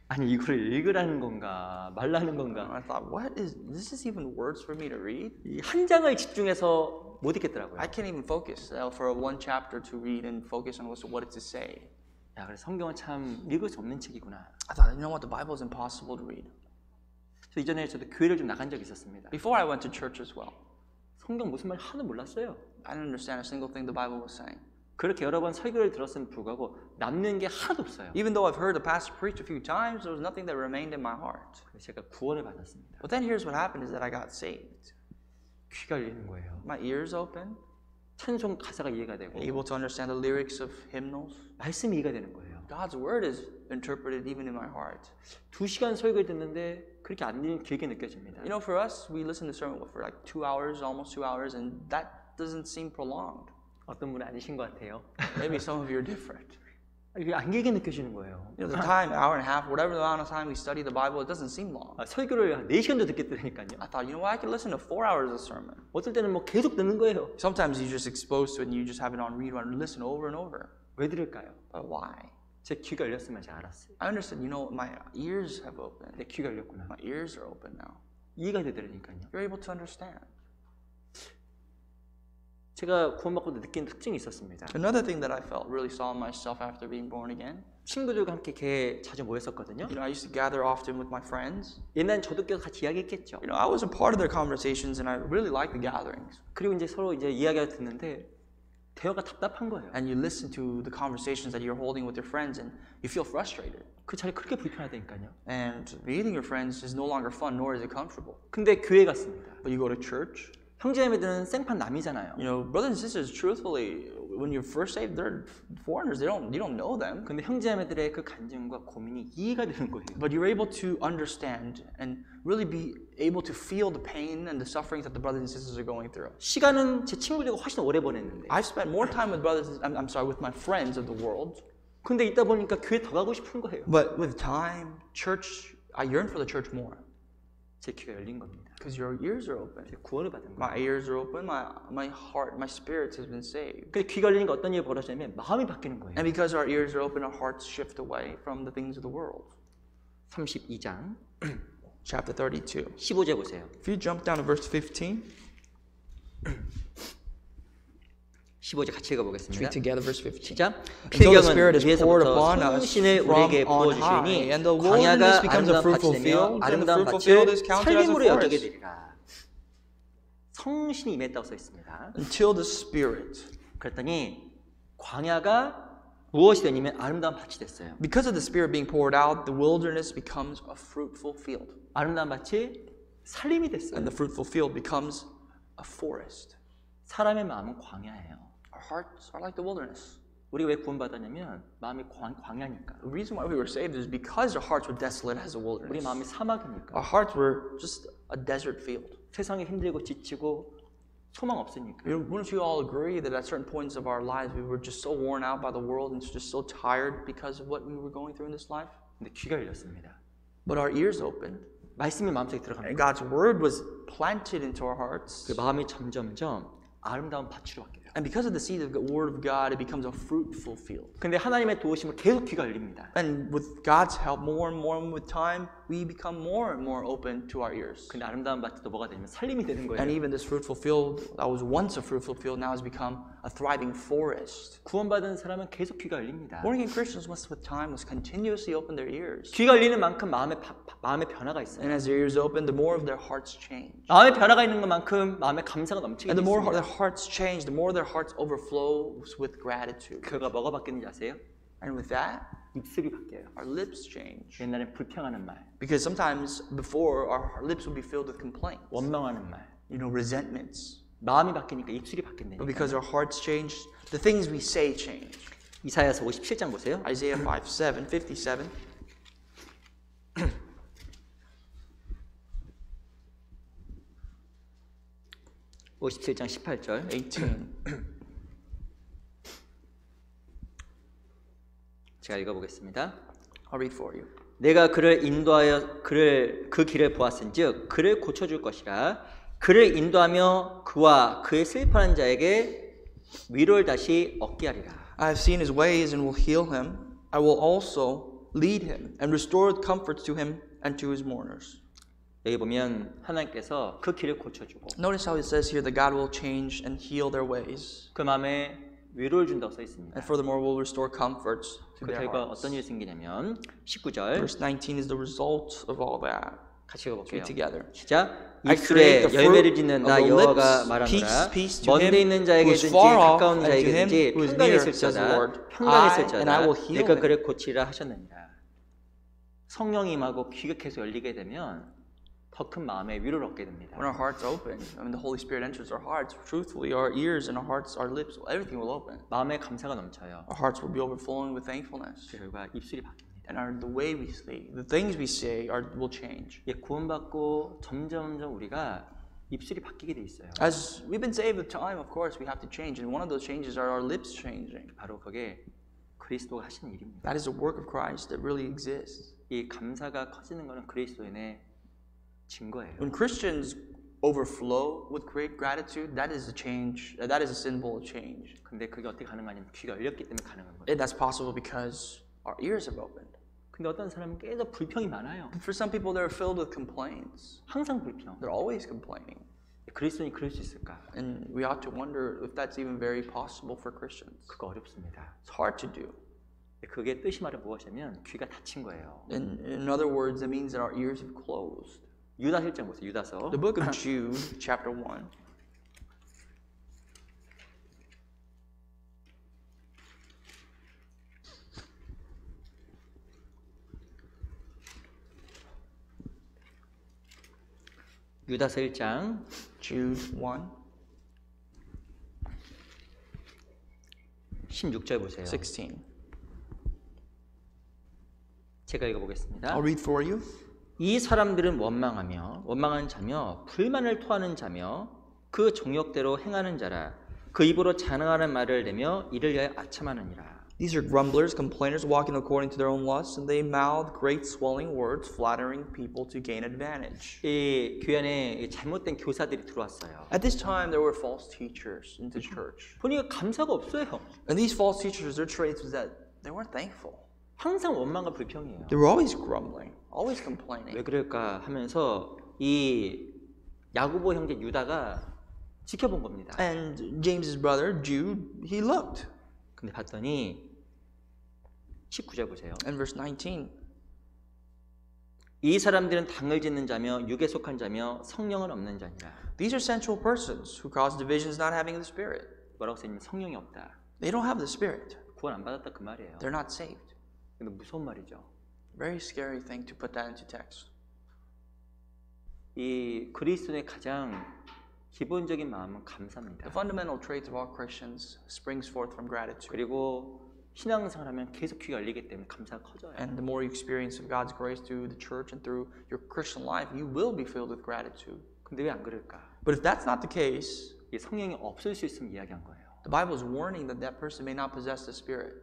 아니 이거를 읽으라는 건가 말라는 And 건가 I thought, what is this? Even words for me to read? 이 한 장을 집중해서 못 읽겠더라고요. I can't even focus for one chapter to read and focus on what it to say. 야, 그래서 성경은 참 읽을 수 없는 책이구나. I thought, you know what? The Bible is impossible to read. 저 이전에 저도 교회를 좀 나간 적이 있었습니다. Before I went to church as well, 성경 무슨 말 하나도 몰랐어요. I didn't understand a single thing the Bible was saying. 그렇게 여러 번 설교를 들었음에도 불구하고 남는 게 하나도 없어요. Even though I've heard the pastor preach a few times, there was nothing that remained in my heart. 그래서 제가 구원을 받았습니다. But then here's what happened is that I got saved. 귀가 열리는 거예요. My ears open, 찬송 가사가 이해가 되고 able to understand the lyrics of hymnals. 말씀이 이해가 되는 거예요. God's word is interpreted even in my heart. 2시간 설교를 듣는데 그렇게 안 길게 느껴집니다. You know, for us, we listen to sermon for like 2 hours, almost 2 hours, and that doesn't seem prolonged. 어떤 분은 아니신 것 같아요. Maybe some of you are different. 이게 안 길게 느껴지는 거예요. You know, the time, hour and a half, whatever the amount of time we study the Bible, it doesn't seem long. 설교를 한 4시간도 듣겠다니까요. I thought, you know what, I could listen to 4 hours of sermon. 어떨 때는 뭐 계속 듣는 거예요. Sometimes you're just exposed to it and you just have it on read and listen over and over. 왜 들을까요? But why? 제 귀가 열렸으면 제가 알았어요. I understood, you know, my ears have opened. 내 귀가 열렸구나. My ears are open now. 이해가 되더라니까요. You're able to understand. 제가 구원받고 느낀 특징이 있었습니다. Another thing that I felt really saw in myself after being born again. 친구들과 함께 이렇게 자주 모였었거든요. You know, I used to gather often with my friends. 옛날엔 저도 껴서 같이 이야기했겠죠. You know, I was a part of their conversations and I really liked the gatherings. 그리고 이제 서로 이제 이야기를 듣는데 대화가 답답한 거예요. And you listen to the conversations that you're holding with your friends and you feel frustrated. 그 자리 그렇게 불편하다니까요. And meeting your friends is no longer fun nor is it comfortable. 근데 교회 갔습니다. But you go to church. 형제자매들은 생판 남이잖아요. You know, brothers and sisters, truthfully, when you're first saved, they're foreigners. You don't know them. 근데 형제자매들의 그 간증과 고민이 이해가 되는 거예요. But you're able to understand and really be able to feel the pain and the sufferings that the brothers and sisters are going through. 시간은 제 친구들과 훨씬 오래 보냈는데. I've spent more time with with my friends of the world. 근데 있다 보니까 교회 더 가고 싶은 거예요. But with time, church, I yearn for the church more. 제 귀가 열린 겁니다. Because your ears are open. 구원을 받은 거예요. My ears are open. My heart, my spirit has been saved. 근데 귀가 열리니까 어떤 일이 벌어지냐면 마음이 바뀌는 거예요. And because our ears are open, our hearts shift away from the things of the world. 32장 Chapter 32. 15절 보세요. If you jump down to verse 15, 15절 같이 읽어보겠습니다. read together verse 15. 시작. Until the 필경은 Spirit is poured 위에서부터 upon us 성신을 from 우리에게 on high, 부어주시니 and the wilderness 광야가 becomes a 아름다운 fruitful 밭이 되며 field, and the 아름다운 fruitful field is 밭을 counted as a 살림으로 여기게 forest. 되리라. 성신이 임했다고 써 있습니다. Until the Spirit. 그랬더니 광야가 무엇이 되냐면 아름다운 밭이 됐어요. Because of the Spirit being poured out, the wilderness becomes a fruitful field. 아름다운 밭이 살림이 됐어요. And the fruitful field becomes a forest. 사람의 마음은 광야예요. Our hearts are like the wilderness. 우리가 왜 구원받았냐면 마음이 광야니까. The reason why we were saved is because our hearts were desolate as a 우리 wilderness. 마음이 사막이니까. Our hearts were just a desert field. 세상에 힘들고 지치고 소망 없으니까. Wouldn't you all agree that at certain points of our lives we were just so worn out by the world and just so tired because of what we were going through in this life? 근데 귀가 열렸습니다. But our ears opened. 말씀이 마음속에 And 들어갑니다. God's word was planted into our hearts. 그 마음이 점점점 아름다운 밭으로 바뀌어요. And because of the seed of the word of God, it becomes a fruitful field. 근데 하나님의 도우심을 계속 귀가 열립니다. And with God's help, more and more with time, we become more and more open to our ears. 근데 아름다운 밭이 또 뭐가 되냐면 살림이 되는 And 거예요. even this fruitful field that was once a fruitful field now has become a thriving forest. 구원받은 사람은 계속 귀가 열립니다. Born again Christians must with time must continuously open their ears. 귀가 열리는 만큼 마음의 변화가 있어요. And as their ears open, the more of their hearts change. 마음의 변화가 있는 것만큼 마음의 감사가 넘치게 And the more 됩니다. their hearts change, the more their hearts overflows with gratitude. 그가 뭐가 바뀌는지 아세요? And with that, 입술이 바뀌어요. our lips change. 옛날엔 불평하는 말, Because sometimes before our lips would be filled with complaints, 원망하는 말. resentments. 마음이 바뀌니까 입술이 But 바뀐다니까. because our hearts change, the things we say change. 이사야서 57장 보세요. Isaiah 57. 57장 18절. 18. 제가 읽어보겠습니다. I'll read for you. 내가 그를 인도하여 그 길을 보았은즉 그를 고쳐줄 것이라. 그를 인도하며 그와 그의 슬퍼하는 자에게 위로를 다시 얻게 하리라. I have seen his ways and will heal him. I will also lead him and restore comforts to him and to his mourners. 여기 보면 하나님께서 그 길을 고쳐주고 Notice how it says here that God will change and heal their ways. 그 마음에 위로를 준다고 써 있습니다. And furthermore will restore comforts to 그 their 결과 hearts. 어떤 일이 생기냐면 19절 Verse 19 is the result of all that. 같이 읽어볼게요. Read together. 시작. I create 입술에 the 열매를 fruit 짓는다 of the 여호와가 lips, 말하노라. peace to him 먼데 있는 who is 자에게든지 far off 가까운 and to him 자에게든지 who is 평강이 near, says the 있을지어다. Lord. 평강이 And I 있을지어다. will heal 내가 him. 그를 고치라 하셨느니라. 성령이 임하고 귀가 계속 열리게 되면 더 큰 마음의 위로를 얻게 됩니다. When our hearts open, the Holy Spirit enters our hearts. Truthfully, our ears and our hearts, our lips, everything will open. 마음의 감사가 넘쳐요. Our hearts will be overflowing with thankfulness. 그 결과 입술이 바뀝니다. And the way we say, the things we say will change. 예, 구원받고 점점 우리가 입술이 바뀌게 돼 있어요. As we've been saved with time, of course, we have to change. And one of those changes are our lips changing. 바로 그게 그리스도가 하시는 일입니다. That is the work of Christ that really exists. 이 감사가 커지는 것은 그리스도인의 증거예요. When Christians overflow with great gratitude, that is a change. That is a symbol of change. 근데 그게 어떻게 가능하냐면 귀가 열렸기 때문에 가능한 거예요. And that's possible because our ears have opened. 근데 어떤 사람은 계속 불평이 많아요. But for some people, they're filled with complaints. 항상 불평. They're always complaining. 그리스도인이 그럴 수 있을까? And we ought to wonder if that's even very possible for Christians. 그거 어렵습니다. It's hard to do. 그게 뜻이 말은 무엇이냐면 귀가 닫힌 거예요. In other words, it means that our ears have closed. 유다서 1장 보세요. 유다서. The book of Jude, chapter 1. 유다서 1장 Jude 1, 16절 보세요. 16. 제가 읽어보겠습니다. I'll read for you. 이 사람들은 원망하는 자며 불만을 토하는 자며 그 정욕대로 행하는 자라. 그 입으로 자랑하는 말을 내며 이를 위하여 아첨하느니라. These are grumblers, complainers, walking according to their own lusts, and they mouth great swelling words, flattering people to gain advantage. 이 교회 안에 잘못된 교사들이 들어왔어요. At this time, there were false teachers in the church. 보니까 감사가 없어요. And these false teachers, their traits was that they weren't thankful. 항상 원망과 불평이에요. They were always grumbling, always 왜 complaining. 그럴까 하면서 이 야고보 형제 유다가 지켜본 겁니다. And James's brother, Jude, he looked. 근데 봤더니 19절 보세요. And verse 19. 이 사람들은 당을 짓는 자며 육에 속한 자며 성령은 없는 자니라. These are sensual persons who cause divisions not having the Spirit. 뭐라고 써있냐면 성령이 없다. They don't have the Spirit. 구원 안 받았다 그 말이에요. They're not saved. 근데 무서운 말이죠. Very scary thing to put that into text. 이 그리스도의 가장 기본적인 마음은 감사입니다. The fundamental traits of all Christians springs forth from gratitude. 그리고 신앙생활 하면 계속 귀가 열리기 때문에 감사가 커져요. And the more you experience of God's grace through the church and through your Christian life, you will be filled with gratitude. 근데 왜 안 그럴까? But if that's not the case, 이 성령이 없을 수 있으면 이야기한 거예요. the Bible is warning that that person may not possess the Spirit.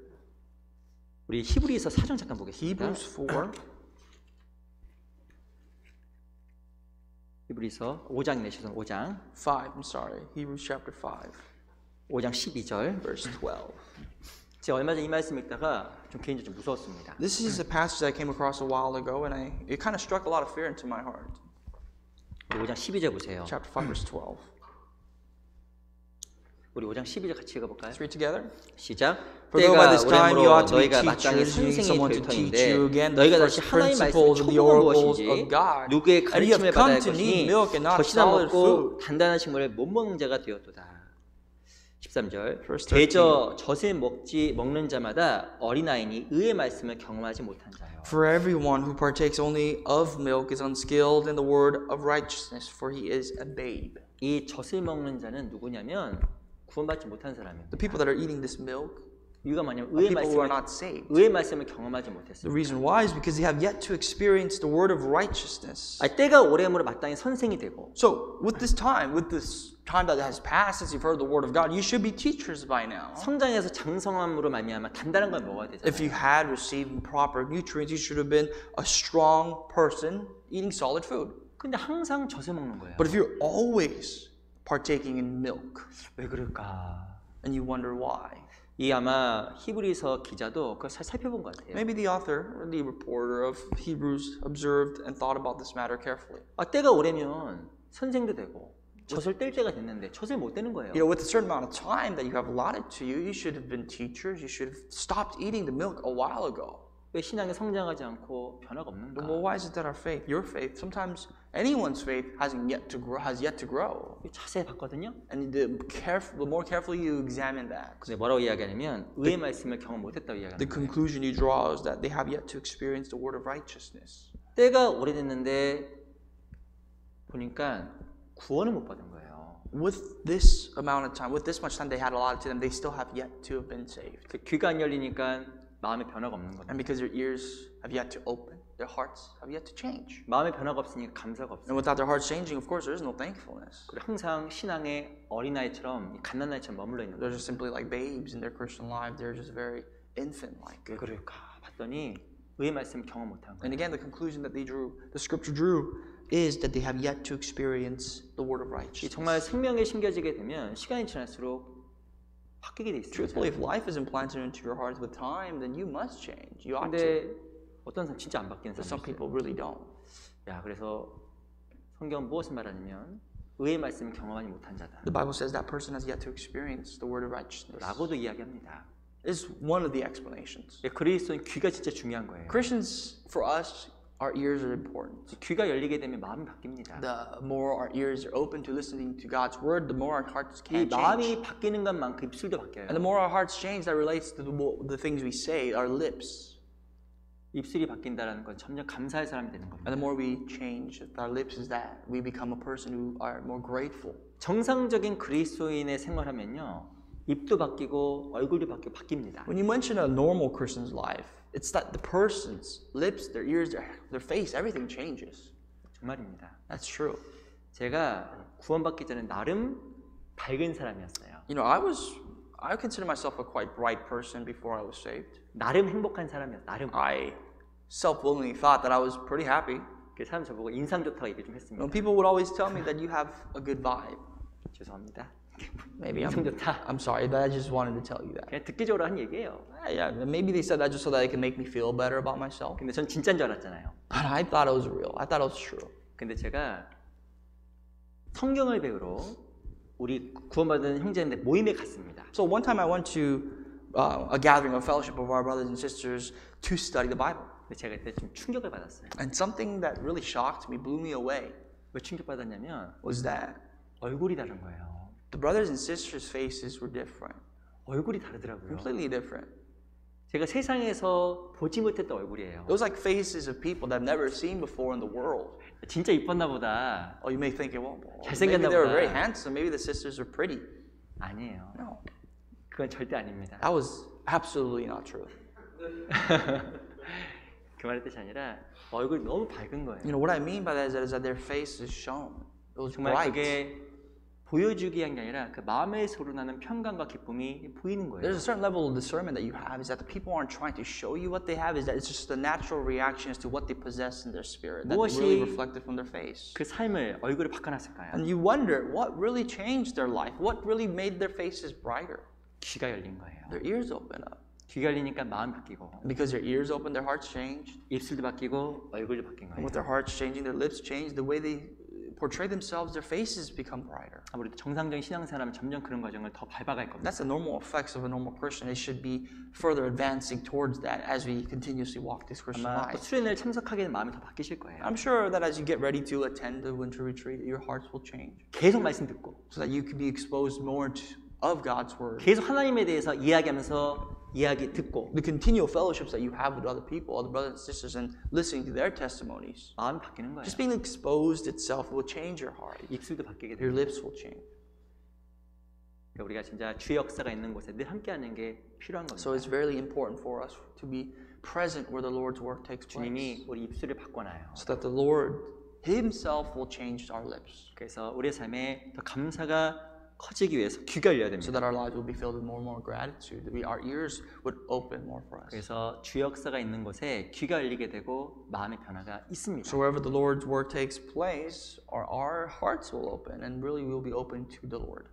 우리 히브리서 4장 잠깐 보겠습니다. Hebrews 4, 히브리서 5장이네, 죄송 5장. 5, I'm sorry. Hebrews chapter 5, 5장 12절. verse 12. 제가 얼마 전에 이 말씀 읽다가 좀 개인적으로 좀 무서웠습니다. This is a passage that I came across a while ago, and it kind of struck a lot of fear into my heart. 5장 12절 보세요. Chapter 5, verse 12. 우리 5장 12절 같이 읽어볼까요? Let's read together. 시작. For though by 때가 this time you 오래므로 ought to be 너희가 마땅히 teachers, you need 선생이 someone 될 to teach 터인데 you again the 너희가 first 다시 하나님의 말씀을 principles of the 초보가 oracles 무엇인지 of God. 누구의 And you 가르침을 have 받아야 come to need 것이니 milk and not 젖이나 solid 먹고 food. 단단한 식물을 못 먹는 자가 되었도다. 13절. Verse 13. 대저 젖을 먹는 자마다 어린아이니 의의 말씀을 경험하지 못한 자요. For everyone who partakes only of milk is unskilled in the word of righteousness, for he is a babe. 이 젖을 먹는 자는 누구냐면 구원받지 못한 사람입니다. The people that are eating this milk 이유가 뭐냐면 are people who are not saved. 의의 말씀을 경험하지 The 못했어요. reason why is because they have yet to experience the word of righteousness. 때가 오래므로 마땅히 선생이 되고 So, with this time that has passed since you've heard the word of God, you should be teachers by now. 성장해서 장성함으로 말미암아 단단한 걸 먹어야 If you 되잖아요. had received proper nutrients, you should have been a strong person eating solid food. 근데 항상 젖을 먹는 거예요. But if you're always partaking in milk, 왜 그럴까? And you wonder why. 이 아마 히브리서 기자도 그걸 잘 살펴본 것 같아요. Maybe the author or the reporter of Hebrews observed and thought about this matter carefully. 때가 오래면 선생도 되고 젖을 뗄 때가 됐는데 젖을 못 떼는 거예요. You know, with a certain amount of time that you have allotted to you, you should have been teachers. You should have stopped eating the milk a while ago. 왜 신앙이 성장하지 않고 변화가 없는가? Well, why is it that our faith, your faith, sometimes anyone's faith has yet to grow? 자세히 봤거든요. And the more carefully you examine that, 근데 뭐라고 이야기하냐면 의의 말씀을 경험 못했다고 이야기하는 the 거예요. conclusion you draw is that they have yet to experience the word of righteousness. 때가 오래됐는데 보니까 구원을 못 받은 거예요. With this amount of time, with this much time they had allotted to them, they still have yet to have been saved. 귀가 안 열리니까 마음의 변화가 없는 거예요. And because their ears have yet to open, their hearts have yet to change. 마음의 변화가 없으니까 감사가 없어요. And without their hearts changing, of course, there is no thankfulness. 그리고 항상 신앙의 어린아이처럼 갓난아이처럼 머물러 있는 They're 거예요. just simply like babes in their Christian life. They're just very infant-like. 왜 그럴까 봤더니 의의 말씀 경험 못한 거예요. And again, the conclusion that the scripture drew, is that they have yet to experience the word of righteousness. 정말 생명에 심겨지게 되면 시간이 지날수록 바뀌게 돼 있어요. Truthfully, if life is implanted into your heart with time, then you must change. You ought to. 근데 어떤 사람 진짜 안 바뀌는 But 사람이 some 있어요. people really don't. 야, 그래서 성경 무엇을 말하냐면 의의 말씀을 경험하지 못한 자다. The Bible says that person has yet to experience the word of righteousness. 라고도 이야기합니다. Is one of the explanations. 그리스도인 귀가 진짜 중요한 거예요. Christians, for us, our ears are important. 귀가 열리게 되면 마음이 바뀝니다. The more our ears are open to listening to God's word, the more our hearts 이 can change. 마음이 바뀌는 것만큼 입술도 바뀌어요. And the more our hearts change, that relates to the things we say, our lips. 입술이 바뀐다는 건 점점 감사할 사람이 되는 겁니다. And the more we change our lips is that we become a person who are more grateful. 정상적인 그리스도인의 생활하면요. 입도 바뀌고 얼굴도 바뀝니다. When you mention a normal Christian's life, it's that the person's lips, their ears, their face, everything changes. 정말입니다. That's true. 제가 구원받기 전에 나름 밝은 사람이었어요. You know, I consider myself a quite bright person before I was saved. 나름 행복한 사람이었어요. 나름. I self-willingly thought that I was pretty happy. 그 사람 저보고 인상 좋다고 얘기 좀 했습니다. People would always tell me that you have a good vibe. 죄송합니다. Maybe 인상 좋다. I'm sorry, but I just wanted to tell you that. 그냥 듣기적으로 한 얘기예요. Yeah, maybe they said that just so that it can make me feel better about myself. 근데 전 진짜인 줄 알았잖아요. But I thought it was real. I thought it was true. 근데 제가 성경을 배우러 우리 구원받은 형제인데 모임에 갔습니다. So one time I went to a gathering, a fellowship of our brothers and sisters to study the Bible. 근데 제가 그때 좀 충격을 받았어요. And something that really shocked me, blew me away, 왜 충격받았냐면 was that 얼굴이 다른 거예요. the brothers and sisters' faces were different, 얼굴이 다르더라고요. completely different. 제가 세상에서 보지 못했던 얼굴이에요. It was like faces of people that I've never seen before in the world. 진짜 이뻤나 보다. Oh, you may think, well, maybe 잘생겼나 they were 보다. very handsome, maybe the sisters are pretty. 아니에요. No, 그건 절대 아닙니다. that was absolutely not true. 그 말의 뜻이 아니라 얼굴이 너무 밝은 거예요. You know, what I mean by that is that their face is shown. It was 정말 bright. 그게 보여주기 위한 게 아니라 그 마음에서 우러나는 평강과 기쁨이 보이는 거예요. There's a certain level of discernment that you have is that the people aren't trying to show you what they have, is that it's just a natural reaction as to what they possess in their spirit that really reflected from their face. 그 삶을 얼굴을 바꿔놨을까요? And you wonder what really changed their life, what really made their faces brighter. 귀가 열린 거예요. Their ears open up. 귀가 열리니까 마음이 바뀌고 And because their ears open, their hearts changed. 입술도 바뀌고 얼굴도 바뀐 And 거예요. with their hearts changing, their lips changed, the way they portray themselves, their faces become brighter. 아무래도 정상적인 신앙생활은 점점 그런 과정을 더 밟아갈 겁니다. That's the normal effects of a normal Christian. It should be further advancing towards that as we continuously walk this Christian 아마 또 life. 수련회를 참석하게 되면 마음이 더 바뀌실 거예요. I'm sure that as you get ready to attend the winter retreat, your hearts will change 계속 말씀 듣고 so that you can be exposed more of God's word. 계속 하나님에 대해서 이야기하면서 이야기 듣고 The continual fellowships that you have with other people, other brothers and sisters, and listening to their testimonies. 마음이 바뀌는 거예요. Just being exposed itself will change your heart. 입술도 바뀌게 Your 돼요. lips will change. 그러니까 우리가 진짜 주의 역사가 있는 곳에 늘 함께하는 게 필요한 겁니다. So it's very important for us to be present where the Lord's work takes place, 주님이 우리 입술을 바꿔놔요. so that the Lord Himself will change our lips, 그래서 우리의 삶에 더 감사가 커지기 위해서 귀가 열려야 so 됩니다. that our lives will be filled with more and more gratitude. That our ears would open more for us. 그래서 주의 역사가 있는 곳에 귀가 열리게 되고 마음의 변화가 있습니다. So wherever the Lord's work takes place, our hearts will open, and really we will be open to the Lord.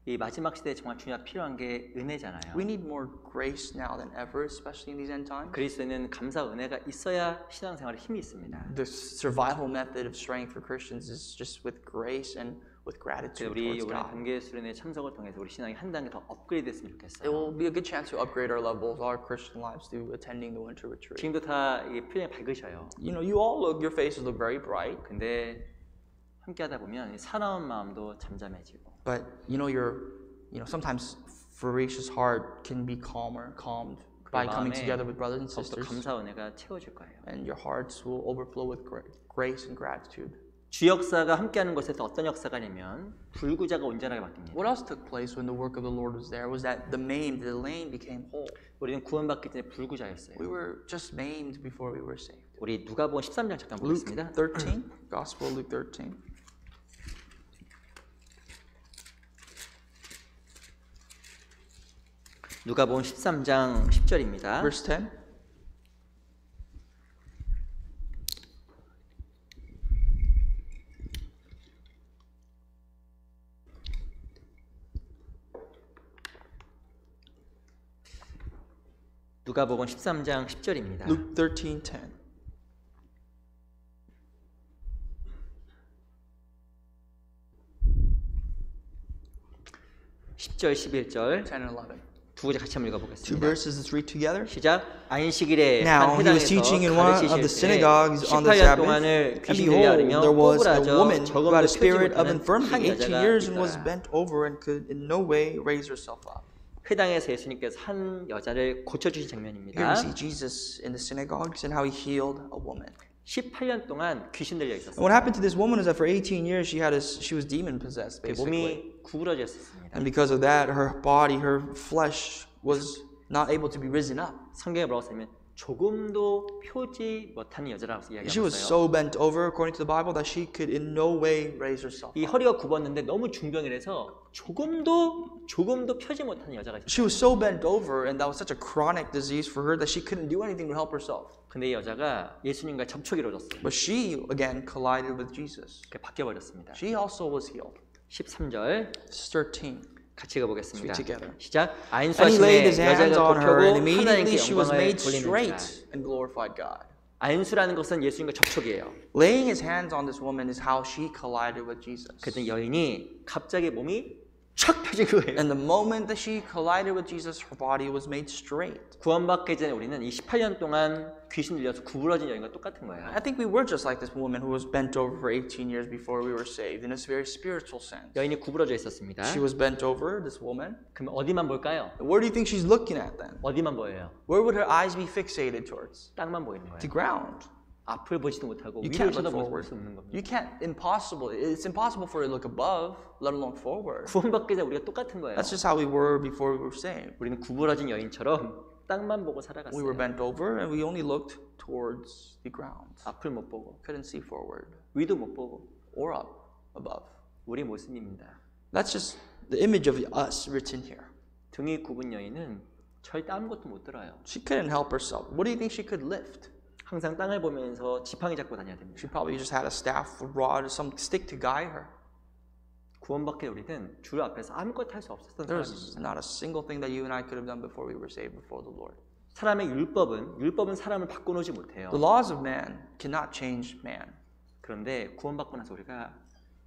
이 마지막 시대에 정말 중요한 필요한 게 은혜잖아요. We need more grace now than ever, especially in these end times. 그리스도는 감사 은혜가 있어야 신앙생활에 힘이 있습니다. The survival method of strength for Christians is just with grace and with gratitude 우리 towards 이번에 God. 단계 수련회 참석을 통해서 우리 신앙이 한 단계 더 업그레이드됐으면 It 좋겠어요. will be a good chance to upgrade our levels, our Christian lives, through attending the winter retreat. 지금도 다 이게 표정이 밝으셔요. You know, you all look, your faces look very bright, 근데 함께 하다 보면 이 사나운 마음도 잠잠해지고 but sometimes ferocious heart can be calmed by coming 마음에 together with brothers and 더욱더 sisters, 감사 은혜가 채워질 거예요. and your hearts will overflow with grace and gratitude. 주 역사가 함께하는 곳에서 어떤 역사가 냐면 불구자가 온전하게 바뀝니다. What else took place when the work of the Lord was there was that the lame became whole. 우리는 구원받기 전에 불구자였어요. We were just maimed before we were saved. 우리 누가복음 13장 잠깐 Luke 보겠습니다. 13, Gospel of Luke 13. 누가복음 13장 10절입니다. Verse 10. 누가복음 13장 10절입니다. Luke 13:10. (10절) (11절) 10 and 11. 두 구절 같이 한번 Two 읽어보겠습니다. verses, let's read together. 시작. 안식일에 Now 한 he was 회당에서 teaching in one of the 가르치실 때 synagogues on the 18년 Sabbath, 동안을 and 귀신들이 behold, 앓으며 there was a 꼬부라져 woman who had 저금도 a 펴지 spirit of 못하는 infirmity 한 18 여자가 years and was 있더라. bent over and could in no way raise herself up. 회당에서 예수님께서 한 여자를 고쳐주신 Here 장면입니다. we see Jesus in the synagogues and how he healed a woman. 18년 동안 귀신 들려 And 있었어요. what happened to this woman is that for 18 years she was demon possessed, 그 basically. 몸이 구부러졌습니다. And because of that, her body, her flesh was not able to be risen up. 성경에 뭐라고 쓰냐면 조금도 펴지 못하는 여자라고 She was 이야기하고 있어요. so bent over, according to the Bible, that she could in no way raise herself 이 up. 허리가 굽었는데 너무 중병이라서 조금도 펴지 못하는 여자가 있어요. She was so bent over, and that was such a chronic disease for her that she couldn't do anything to help herself. 근데 이 여자가 예수님과 접촉이 이루어졌어요. But she, again, collided with Jesus. 그게 바뀌어버렸습니다. She also was healed. 13절 Verse 13. 같이 읽어보겠습니다. Let's read together. 시작. And he laid his 안수하심에 hands 여자가 on her, and 굽혀고 immediately 하나님께 she was 영광을 made 돌리는지라. straight and glorified God. 안수라는 것은 예수님과 접촉이에요. Laying his hands on this woman is how she collided with Jesus. 그랬더니 여인이 갑자기 몸이 촥 펴진 거예요. And the moment that she collided with Jesus, her body was made straight. 구원받기 전에 우리는 이 18년 동안 귀신 들려서 구부러진 여인과 똑같은 거예요. I think we were just like this woman who was bent over for 18 years before we were saved, in a very spiritual sense. 여인이 구부러져 있었습니다. She was bent over, this woman. 그럼 어디만 볼까요? Where do you think she's looking at then? 어디만 보여요? Where would her eyes be fixated towards? 땅만 보이는 The 거예요. ground. 앞을 보지도 못하고 You 위를 can't look 쳐다볼 forward. 수 없는 겁니다. You can't, it's impossible for her to look above, let alone forward. 구원받기 전에 우리가 똑같은 거예요. That's just how we were before we were saved. 우리는 구부러진 여인처럼 땅만 보고 We were 살아갔어요. bent over and we only looked towards the ground. 앞을 못 보고 Couldn't see forward 위도 못 보고 or up above. 우리 모습입니다. That's just the image of us written here. 등이 굽은 여인은 절대 아무것도 못 들어요. She couldn't help herself. What do you think she could lift? 항상 땅을 보면서 지팡이 잡고 다녀야 됩니다. She probably just had a staff, a rod, or some stick to guide her. 구원받기 우리는 주 앞에서 아무것도 할 수 없었던 There's 사람입니다. not a single thing that you and I could have done before we were saved before the Lord. 사람의 율법은 사람을 바꿔놓지 못해요. The laws of man cannot change man, 그런데 구원받고 나서 우리가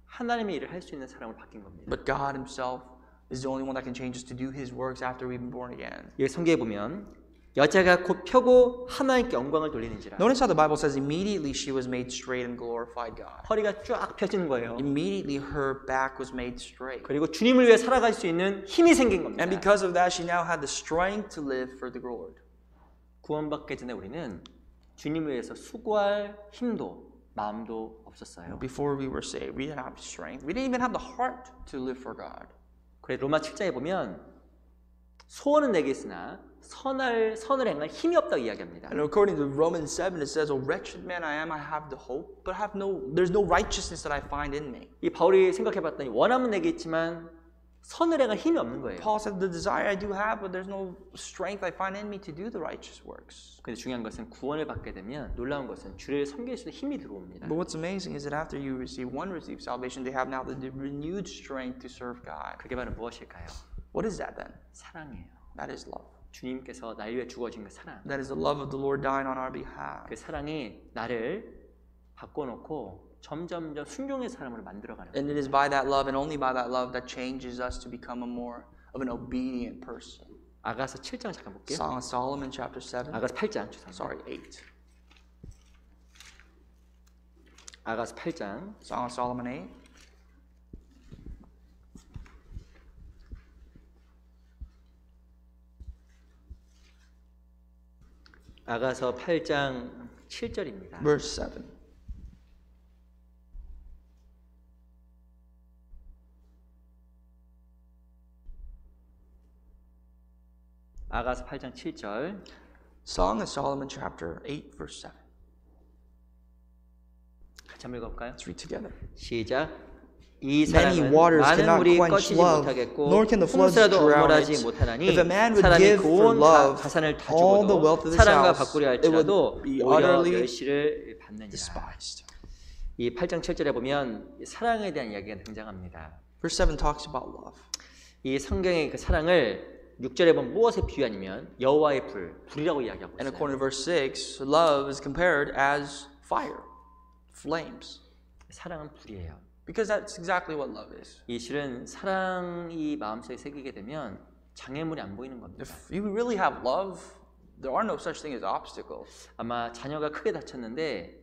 하나님의 일을 할 수 있는 사람을 바뀐 겁니다. but God Himself is the only one that can change us to do His works after we've been born again. 여기 성경에 보면 여자가 곧 펴고 하나님께 영광을 돌리는지라. Notice how the Bible says immediately she was made straight and glorified God. 허리가 쫙 펴지는 거예요. Immediately her back was made straight. 그리고 주님을 위해 살아갈 수 있는 힘이 생긴 겁니다. And because of that, she now had the strength to live for the Lord. 구원받기 전에 우리는 주님을 위해서 수고할 힘도 마음도 없었어요. Before we were saved, we didn't have strength. We didn't even have the heart to live for God. 그래 로마 7장에 보면 소원은 내게 있으나 선을 행할 힘이 없다고 이야기합니다. And according to Romans 7, it says, "O wretched man I am, I have the hope, but there's no righteousness that I find in me." 이 바울이 생각해봤더니 원함은 내게 있지만 선을 행할 힘이 없는 거예요. Paul said, the desire I do have, but there's no strength I find in me to do the righteous works. 근데 중요한 것은 구원을 받게 되면 놀라운 것은 주를 섬길 수 있는 힘이 들어옵니다. But what's amazing is that after you receive salvation, they have now the renewed strength to serve God. 그게 바로 무엇일까요? What is that then? 사랑이에요. That is love. 주님께서 날 위해 죽어진 그 사랑. That is the love of the Lord dying on our behalf. 그 사랑이 나를 바꿔놓고 점점점 순종의 사람으로 만들어가는 거예요. And it is by that love and only by that love that changes us to become a more of an obedient person. 아가서 7장 잠깐 볼게요. Song of Solomon chapter 7. 아가서 8장. 죄송합니다. Sorry, 8. 아가서 8장. Song of Solomon 8. 아가서 8장 7절입니다. Verse 7. 아가서 8장 7절. Song of Solomon chapter 8 verse 7. 같이 한번 읽어볼까요? Let's read together. 시작. 이 Many 사랑은 waters 많은 cannot 물이 quench 꺼지지 love, 못하겠고 nor can the floods 홍수라도 drown 엄몰하지 it. 못하나니 If a man would 사람이 give 그 for 온 love 가산을 다 all the 주고도 wealth of this 사랑과 house, 바꾸려 it would 할지라도 be 오히려 utterly 멸시를 받느니라. despised. 이 8장 7절에 보면 사랑에 대한 이야기가 등장합니다. Verse 7 talks about love. 이 성경의 그 사랑을 6절에 보면 무엇에 비유하냐면 여호와의 불이라고 이야기하고 And 있어요. according to verse 6, love is compared as fire, flames. 사랑은 불이에요. Because that's exactly what love is. 이 실은 사랑이 마음속에 새기게 되면 장애물이 안 보이는 겁니다. If you really have love, there are no such thing as obstacles. 아마 자녀가 크게 다쳤는데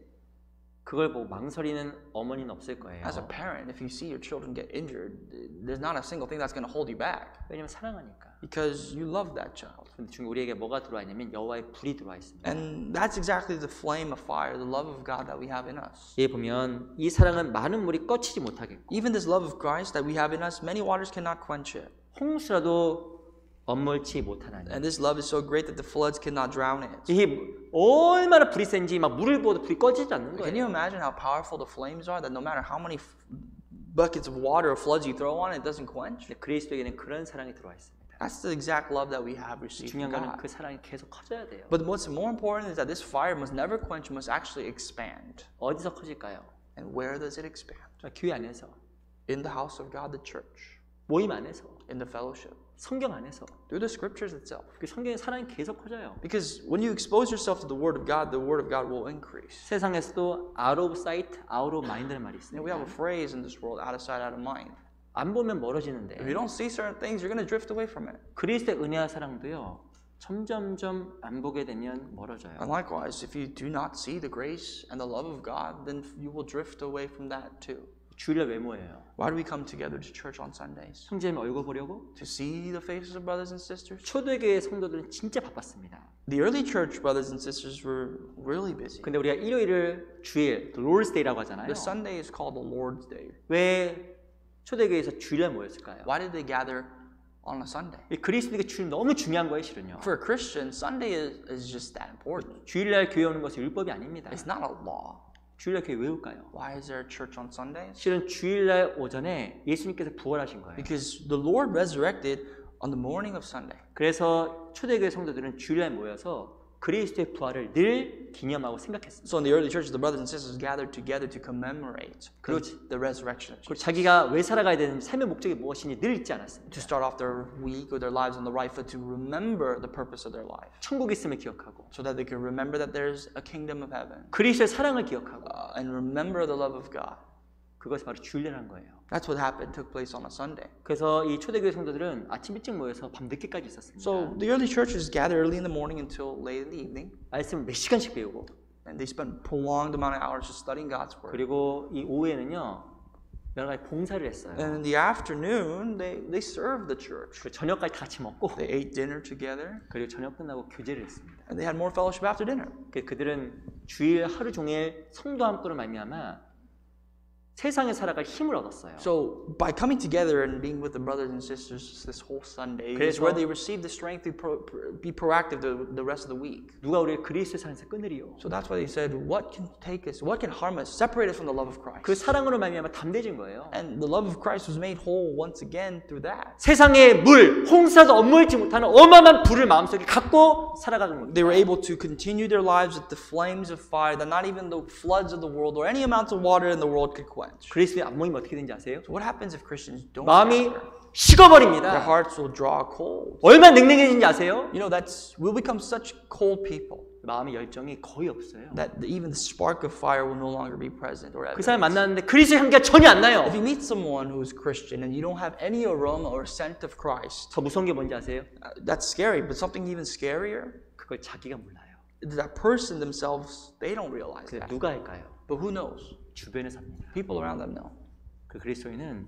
그걸 보고 망설이는 어머니는 없을 거예요. As a parent, if you see your children get injured, there's not a single thing that's going to hold you back. 왜냐면 사랑하니까. Because you love that child. 근데 지금 우리에게 뭐가 들어와 있냐면 여호와의 불이 들어와 있습니다. And that's exactly the flame of fire, the love of God that we have in us. 여기 보면 이 사랑은 많은 물이 꺼치지 못하겠고 Even this love of Christ that we have in us, many waters cannot quench it. 홍수라도 엄몰치 못하나니. And this love is so great that the floods cannot drown it. 이게 얼마나 불이 센지 막 물을 부어도 불이 꺼지지 않는 Can you 거예요. imagine how powerful the flames are? That no matter how many buckets of water or floods you throw on it, it doesn't quench? 근데 그리스도에게는 그런 사랑이 들어와 있습니다. That's the exact love that we have received from 중요한 거는 God. 그 사랑이 계속 커져야 돼요. But what's more important is that this fire must never quench, must actually expand. 어디서 커질까요? And where does it expand? 교회 안에서, In the house of God, the church. 모임 안에서, In the fellowship. 성경 안에서. Through the scriptures itself. 그 성경의 사랑이 계속 커져요. Because when you expose yourself to the Word of God will increase. 세상에서도 out of sight, out of mind라는 말이 And we have a 있습니다. phrase in this world, out of sight, out of mind. 안 보면 If you 멀어지는데 don't see certain things, you're going to drift away from it. 그리스도의 은혜와 사랑도요. 점점점 안 보게 되면 멀어져요. And likewise, if you do not see the grace and the love of God, then you will drift away from that too. 주일날 왜 모여요? Why do we come together to church on Sundays? 형제님 얼굴 보려고? To see the faces of brothers and sisters? 초대교회 성도들은 진짜 바빴습니다. The early church brothers and sisters were really busy. 근데 우리가 일요일을 주일, Lord's Day라고 하잖아요. The Sunday is called the Lord's Day. 왜 초대교회에서 주일날 모였을까요? Why did they gather on a Sunday? 이 그리스도에게 주일 너무 중요한 거예요, 실은요. For a Christian, Sunday is just that important. 주일날 교회 오는 것은 율법이 아닙니다. It's not a law. 주일날 교회 왜 올까요? Why is there a church on Sundays? 실은 주일날 오전에 예수님께서 부활하신 거예요. Because the Lord resurrected on the morning of Sunday. 그래서 초대교회 성도들은 주일날 모여서 그리스도의 부활을 늘 기념하고 생각했습니다. So in the early churches, the brothers and sisters gathered together to commemorate 그렇지. the resurrection of 그리고 Jesus. 자기가 왜 살아가야 되는지 삶의 목적이 무엇인지 늘 잊지 않았습니다. To start off their week or their lives on the right foot, to remember the purpose of their life. 천국 있음을 기억하고 So that they could remember that there's a kingdom of heaven. 그리스도의 사랑을 기억하고 And remember the love of God. 그것이 바로 주일날한 거예요. That's what happened, took place on a Sunday. 그래서 이 초대교회 성도들은 아침 일찍 모여서 밤 늦게까지 있었습니다. So the early churches gathered early in the morning until late in the evening. 말씀을 몇 시간씩 배우고 And they spent prolonged amount of hours just studying God's word. 그리고 이 오후에는요 여러 가지 봉사를 했어요. And in the afternoon, they served the church. 그 저녁까지 다 같이 먹고 They ate dinner together. 그리고 저녁 끝나고 교제를 했습니다. And they had more fellowship after dinner. 그들은 주일 하루 종일 성도와 함께로 말미암아 세상에 살아갈 힘을 얻었어요. So by coming together and being with the brothers and sisters this whole Sunday is 그래서- where they receive the strength to be proactive the rest of the week. 누가 우리를 그리스도의 사랑에서 끊으리요? So that's why they said, what can take us, what can harm us, separate us from the love of Christ? 그 사랑으로 말미암아 담대해진 거예요. And the love of Christ was made whole once again through that. 세상의 물, 홍수라도 엄물지 못하는 어마어마한 불을 마음속에 갖고 살아가는 겁니다. They were able to continue their lives with the flames of fire that not even the floods of the world or any amount of water in the world could quench. 그리스도의 안 모이면 어떻게 되는지 아세요? So what happens if Christians don't 마음이 gather? Their 식어버립니다. hearts will draw cold. 얼마나 냉랭해진지 아세요? You know, we'll become such cold people 마음의 열정이 거의 없어요. that even the spark of fire will no longer be present or 그 사람 evident. 만나는데 그리스도의 향기가 전혀 안 나요. If you meet someone who's Christian and you don't have any aroma or scent of Christ, 더 무서운 게 뭔지 아세요? that's scary. But something even scarier 그걸 자기가 몰라요. is that person themselves, they don't realize 그래서 that. 누가 할까요? But who knows? 주변에 삽니다. People around them know. 그 그리스도인은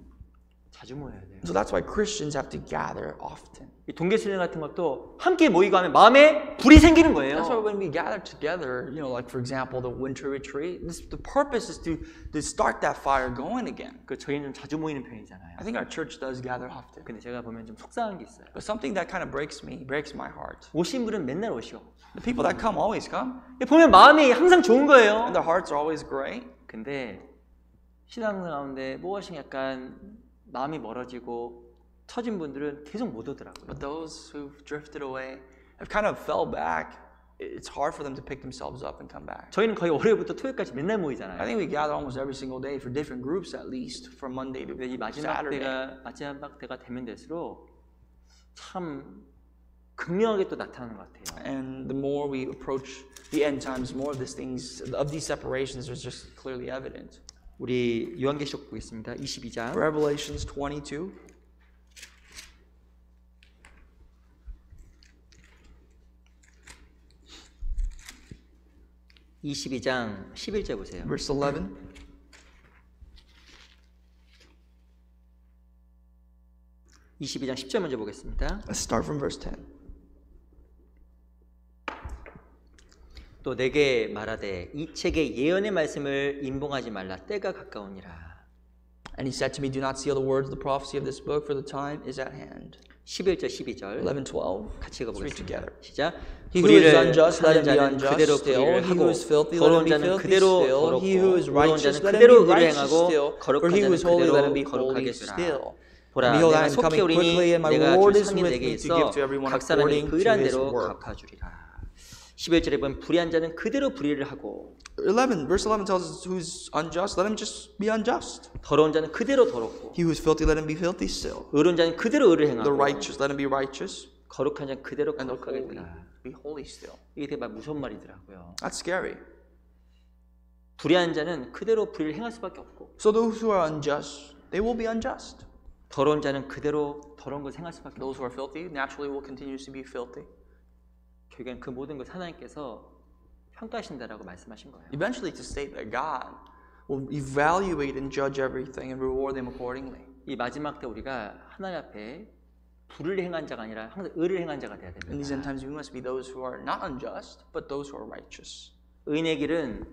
자주 모여야 돼요. So that's why Christians have to gather often. 이 동계수련 같은 것도 함께 모이고 하면 마음에 불이 생기는 거예요. That's why when we gather together, you know, like for example, the winter retreat, the purpose is to start that fire going again. 그 저희는 좀 자주 모이는 편이잖아요. I think our church does gather often. 근데 제가 보면 좀 속상한 게 있어요. But something that kind of breaks my heart. 오신 분은 맨날 오시오. The people that come always come, 보면 마음이 항상 좋은 거예요. and their hearts are always great. 근데 신앙 가운데 무엇이 약간 마음이 멀어지고 처진 분들은 계속 못 오더라고요. But those who've drifted away have kind of fell back. It's hard for them to pick themselves up and come back. 저희는 거의 월요일부터 토요일까지 맨날 I 모이잖아요. think we gather almost every single day for different groups at least, from Monday to 근데 이 마지막 Saturday. 때가 되면 될수록 참 극명하게 또 나타나는 것 같아요. And the more we approach the end times, more of these separations are just clearly evident. 우리 요한계시록 보겠습니다. 22장. Revelations 22. (22장) 11절 보세요. Verse 11. 22장 10절 먼저 보겠습니다. Let's start from verse 10. 또 내게 말하되 이 책의 예언의 말씀을 임봉하지 말라 때가 가까우니라. And he said to me, do not seal the words of the prophecy of this book, for the time is at hand. 11절 12절 11, 12. 같이 Let's read 읽어보겠습니다. together. 시작. He who is 불의를 unjust, let 하는 him be 자는 unjust 그대로 still. 불의를 He who is 하고 filthy, let him 더러운 be 자는 filthy 그대로 still. He who is 더럽고 더러운 righteous, 자는 let him 그대로 be righteous 의뢰행하고 still. For 거룩한 he who 자는 is holy, let him be 그대로 holy 거룩하게 주라. still. 보라 And behold, I 내가 am coming 속히 오리니 quickly, and my 내가 Lord 줄 is 상이 with 내게 me to 있어 give to everyone 각 사람이 according 그 to 일한 his 대로 work. 갚아주리라. 11절에 보면 불의한 자는 그대로 불의를 하고 11, verse 11 tells us who's unjust, let him just be unjust. 더러운 자는 그대로 더럽고 He who is filthy, let him be filthy still. 의로운 자는 그대로 의를 The 행하고 righteous, let him be righteous. 거룩한 자는 그대로 And the 거룩하게 holy, 되라. be holy still. 이게 되게 막 무서운 말이더라고요. That's scary. 불의한 자는 그대로 불의를 행할 수밖에 없고 So those who are unjust, they will be unjust. 더러운 자는 그대로 더러운 것을 행할 수밖에 없고 Those who are filthy naturally will continue to be filthy. 결국엔 그 모든 것을 하나님께서 평가하신다라고 말씀하신 거예요. Eventually to state that God will evaluate and judge everything and reward them accordingly. 이 마지막 때 우리가 하나님 앞에 불을 행한 자가 아니라 항상 의를 행한 자가 돼야 In these end 됩니다. times, we must be those who are not unjust, but those who are righteous. 의인의 길은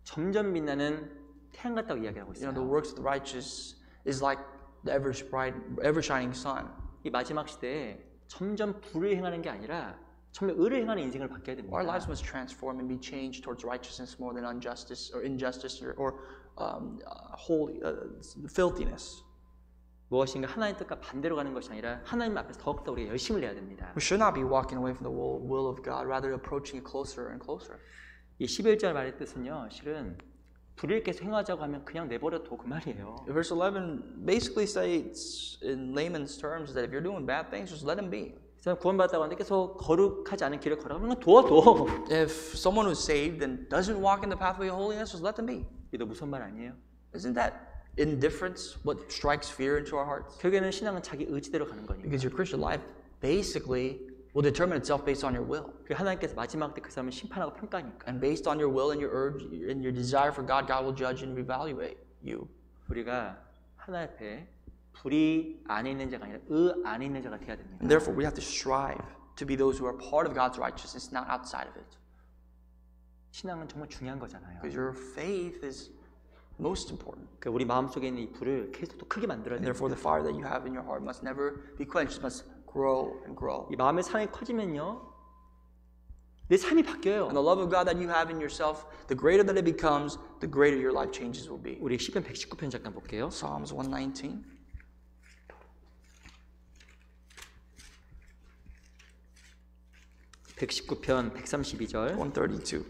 점점 빛나는 태양 같다고 이야기하고 You know, 있어요. the works of the righteous is like the ever shining sun. 이 마지막 시대에 점점 불을 행하는 게 아니라 점점 의를 행하는 인생을 바뀌어야 됩니다. Our lives must transform and be changed towards righteousness more than injustice or injustice or holy filthiness. 무엇인가 하나님 뜻과 반대로 가는 것이 아니라 하나님 앞에서 더욱더 우리가 열심을 내야 됩니다. We should not be walking away from the will of God, rather approaching it closer and closer. 이 11절 말의 뜻은요, 실은 불의를 계속 행하자고 하면 그냥 내버려둬 그 말이에요. Verse 11 basically states in layman's terms that if you're doing bad things, just let them be. 그래서 구원받았다고 하는데 계속 거룩하지 않은 길을 걸어가면 도와둬. If someone who's saved and doesn't walk in the pathway of holiness, just let them be. 이게 무슨 말 아니에요? Isn't that indifference what strikes fear into our hearts? 결국에는 신앙은 자기 의지대로 가는 거니까. Because your Christian life basically will determine itself based on your will. 그 하나님께서 마지막 때 그 사람을 심판하고 평가하니까. And based on your will and your urge and your desire for God, God will judge and evaluate you. 우리가 하나님 앞에 불의 안에 있는 자가 아니라 의 안에 있는 자가 돼야 됩니다. And therefore, we have to strive to be those who are part of God's righteousness, not outside of it. 신앙은 정말 중요한 거잖아요. Because your faith is Most important. 그 우리 마음속에 있는 이 불을 계속 더 크게 만들어야 And 돼요. therefore, the fire that you have in your heart must never be quenched, must grow and grow. 이 마음의 사랑이 커지면요, 내 삶이 바뀌어요. And the love of God that you have in yourself, the greater that it becomes, the greater your life changes will be. 우리 시편 119편 잠깐 볼게요. Psalms 119, 119편 132절. 132.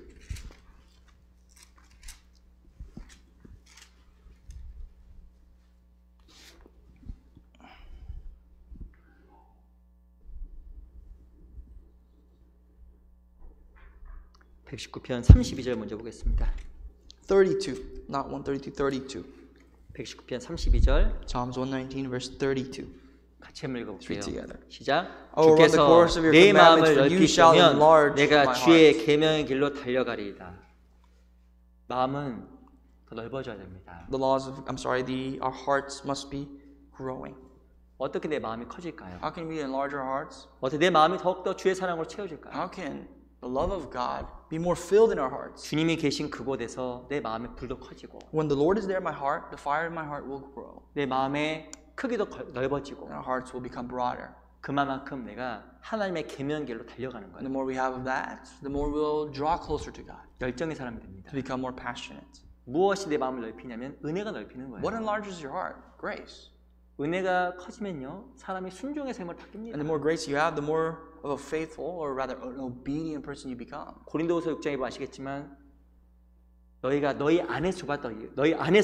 (119편) 32절 먼저 보겠습니다. 32, not 132, 32. 119편 32절 Psalms 119, verse 32. 같이 한번 읽어볼게요. Read together. 시작. I will run the 주께서 course of your 내 commandments, 마음을 for you shall 넓히시면 enlarge 내가 my 주의 heart. 계명의 길로 달려가리이다. 마음은 더 넓어져야 됩니다. Our hearts must be growing. 어떻게 내 마음이 커질까요? How can we enlarge our hearts? 어떻게 내 마음이 더욱더 주의 사랑으로 채워질까요? How can the love of God be more filled in our hearts? 주님이 계신 그곳에서 내 마음의 불도 커지고 When the Lord is there in my heart, the fire in my heart will grow. 내 마음의 크기도 넓어지고 And our hearts will become broader. 그만큼 내가 하나님의 계명의 길로 달려가는 And 거예요. the more we have of that, the more we'll draw closer to God, 열정의 사람이 됩니다. to become more passionate. 무엇이 내 마음을 넓히냐면 은혜가 넓히는 거예요. What enlarges your heart? Grace. 은혜가 커지면요, 사람이 순종의 삶을 바뀝니다. And the more grace you have, the more of a faithful, or rather an obedient person you become. 고린도후서 6장에 보면 아시겠지만 너희가 너희 안에서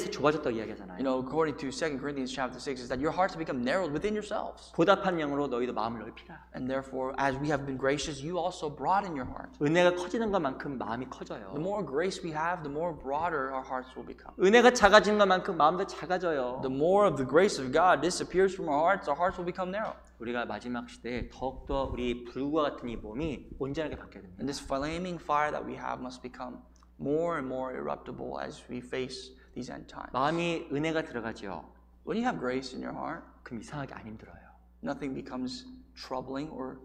좁아졌다 이야기하잖아요. You know, according to 2 Corinthians chapter 6, is that your hearts become narrowed within yourselves. 보답한 영으로 너희도 마음을 넓히라. And therefore, as we have been gracious, you also broaden your heart. 은혜가 커지는 것만큼 마음이 커져요. The more grace we have, the more broader our hearts will become. 은혜가 작아지는 것만큼 마음도 작아져요. The more of the grace of God disappears from our hearts will become narrow. 우리가 마지막 시대에 더욱더 우리 불과 같은 이 몸이 온전하게 바뀌어야 됩니다. And this flaming fire that we have must become more and more eruptible as we face these end times. 마음이 은혜가 들어가죠. When you have grace in your heart, 그럼 이상하게 안 힘들어요. nothing becomes troubling or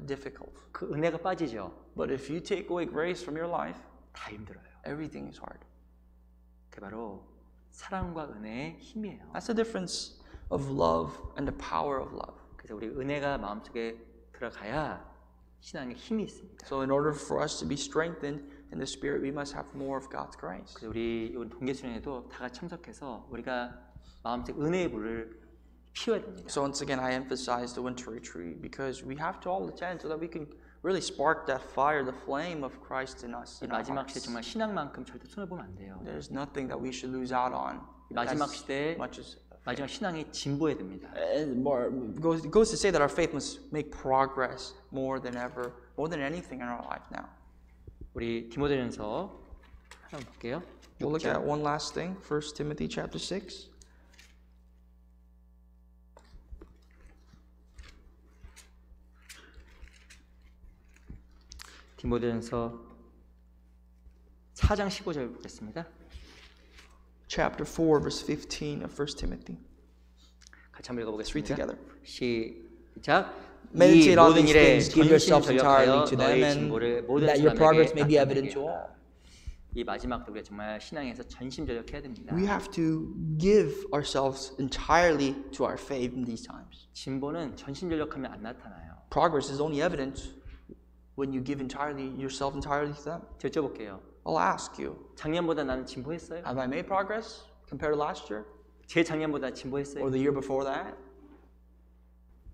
difficult. 그 은혜가 빠지죠. But if you take away grace from your life, 다 힘들어요. everything is hard. 그게 바로 사랑과 은혜의 힘이에요. That's the difference of love and the power of love. 그래서 우리 은혜가 마음속에 들어가야 신앙에 힘이 있습니다. So in order for us to be strengthened in the Spirit, we must have more of God's grace. 그래서 우리 이번 동계수련회도 다 같이 참석해서 우리가 마음속 은혜의 불을 피워야 됩니다. So once again, I emphasize the winter retreat because we have to all attend so that we can really spark that fire, the flame of Christ in us. 이 In our 마지막 시대 hearts. 정말 신앙만큼 절대 손을 보면 안 돼요. There's nothing that we should lose out on. 마지막 as 시대에 much as 마지막 신앙이 진보해야 됩니다. and more goes to say that our faith must make progress more than ever, more than anything in our life now. 우리 디모데전서 한번 볼게요. We'll look at one last thing. 1 Timothy chapter 6. 디모데전서 4장 15절 보겠습니다. Chapter 4, verse 15 of 1 Timothy. 같이 한번 Let's read 읽어보겠습니다. together. 시작. 이 Meditate on 모든 these 일에 things, give yourselves 전심전력하여 entirely to them, 너의 and 진보를 모든 that your progress 사람에게 may be evident to 나타내게. all. 이 마지막도 우리가 정말 신앙에서 전심전력해야 됩니다. We have to give ourselves entirely to our faith in these times. 진보는 전심전력하면 안 나타나요. Progress is only evident when you give yourself entirely to them. 여쭤볼게요. I'll ask you, 작년보다 나는 진보했어요? have I made progress compared to last year 제 작년보다 진보했어요? or the year before that?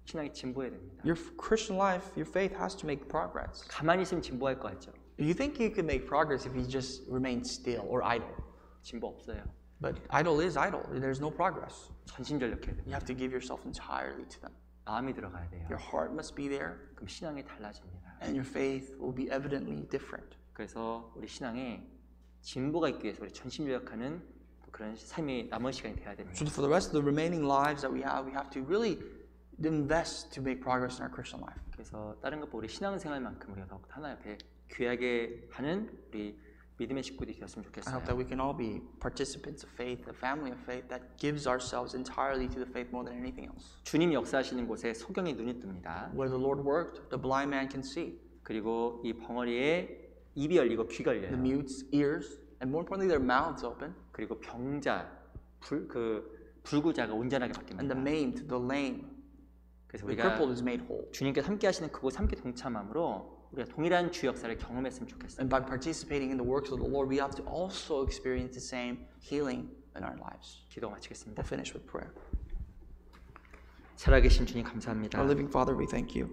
신앙이 진보해야 됩니다. Your Christian life, your faith has to make progress. 가만히 있으면 진보할 것 같죠? You think you can make progress if you just remain still or idle. 진보 없어요. But idle is idle. There's no progress. 전심전력해야 됩니다. You have to give yourself entirely to them. 마음이 들어가야 돼요. Your heart must be there, 그럼 신앙이 달라집니다. and your faith will be evidently different. 그래서 우리 신앙에 진보가 있기 위해서 우리 전심전력하는 그런 삶이 남은 시간이 돼야 됩니다. So for the rest of the remaining lives that we have to really invest to make progress in our Christian life. 그래서 다른 것보다 우리 신앙생활만큼 우리가 더욱 하나 옆에 귀하게 하는 우리 믿음의 식구들이 되었으면 I 좋겠어요. hope that we can all be participants of faith, a family of faith that gives ourselves entirely to the faith more than anything else. 주님 역사하시는 곳에 소경이 눈이 뜹니다. Where the Lord worked, the blind man can see. 그리고 이 벙어리에 입이 열리고 귀가 The 열려요. mute's ears, and more importantly, their mouths open. 그리고 병자, 불구자가 온전하게 And 바뀝니다. the maimed, the lame, 그래서 the 우리가 crippled is made whole. 주님께서 함께 하시는 그곳 함께 동참함으로 우리가 동일한 주 역사를 경험했으면 좋겠어요. And by participating in the works of the Lord, we have to also experience the same healing in our lives. 기도 마치겠습니다. We'll finish with prayer. 살아계신 주님 감사합니다. Our living Father, we thank you.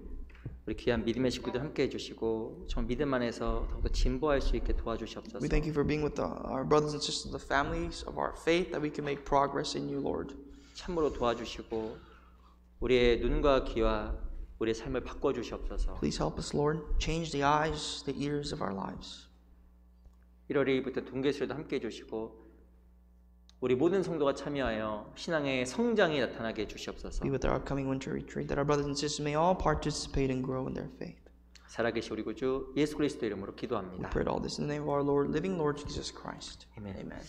우리 귀한 믿음의 식구들 함께 해주시고 정 믿음 안에서 더욱더 진보할 수 있게 도와주시옵소서. We thank you for being with our brothers and sisters, the families of our faith, that we can make progress in you, Lord. 참으로 도와주시고 우리의 눈과 귀와 우리의 삶을 바꿔주시옵소서. Please help us, Lord. Change the eyes, the ears of our lives. 1월 2일부터 동계수련도 함께 해주시고 우리 모든 성도가 참여하여 신앙의 성장이 나타나게 해주시옵소서. Be with our upcoming winter retreat, that our brothers and sisters may all participate and grow in their faith. 살아계신 우리 구주 예수 그리스도 이름으로 We 기도합니다. pray all this in the name of our Lord, living Lord Jesus Christ. 아멘. Amen.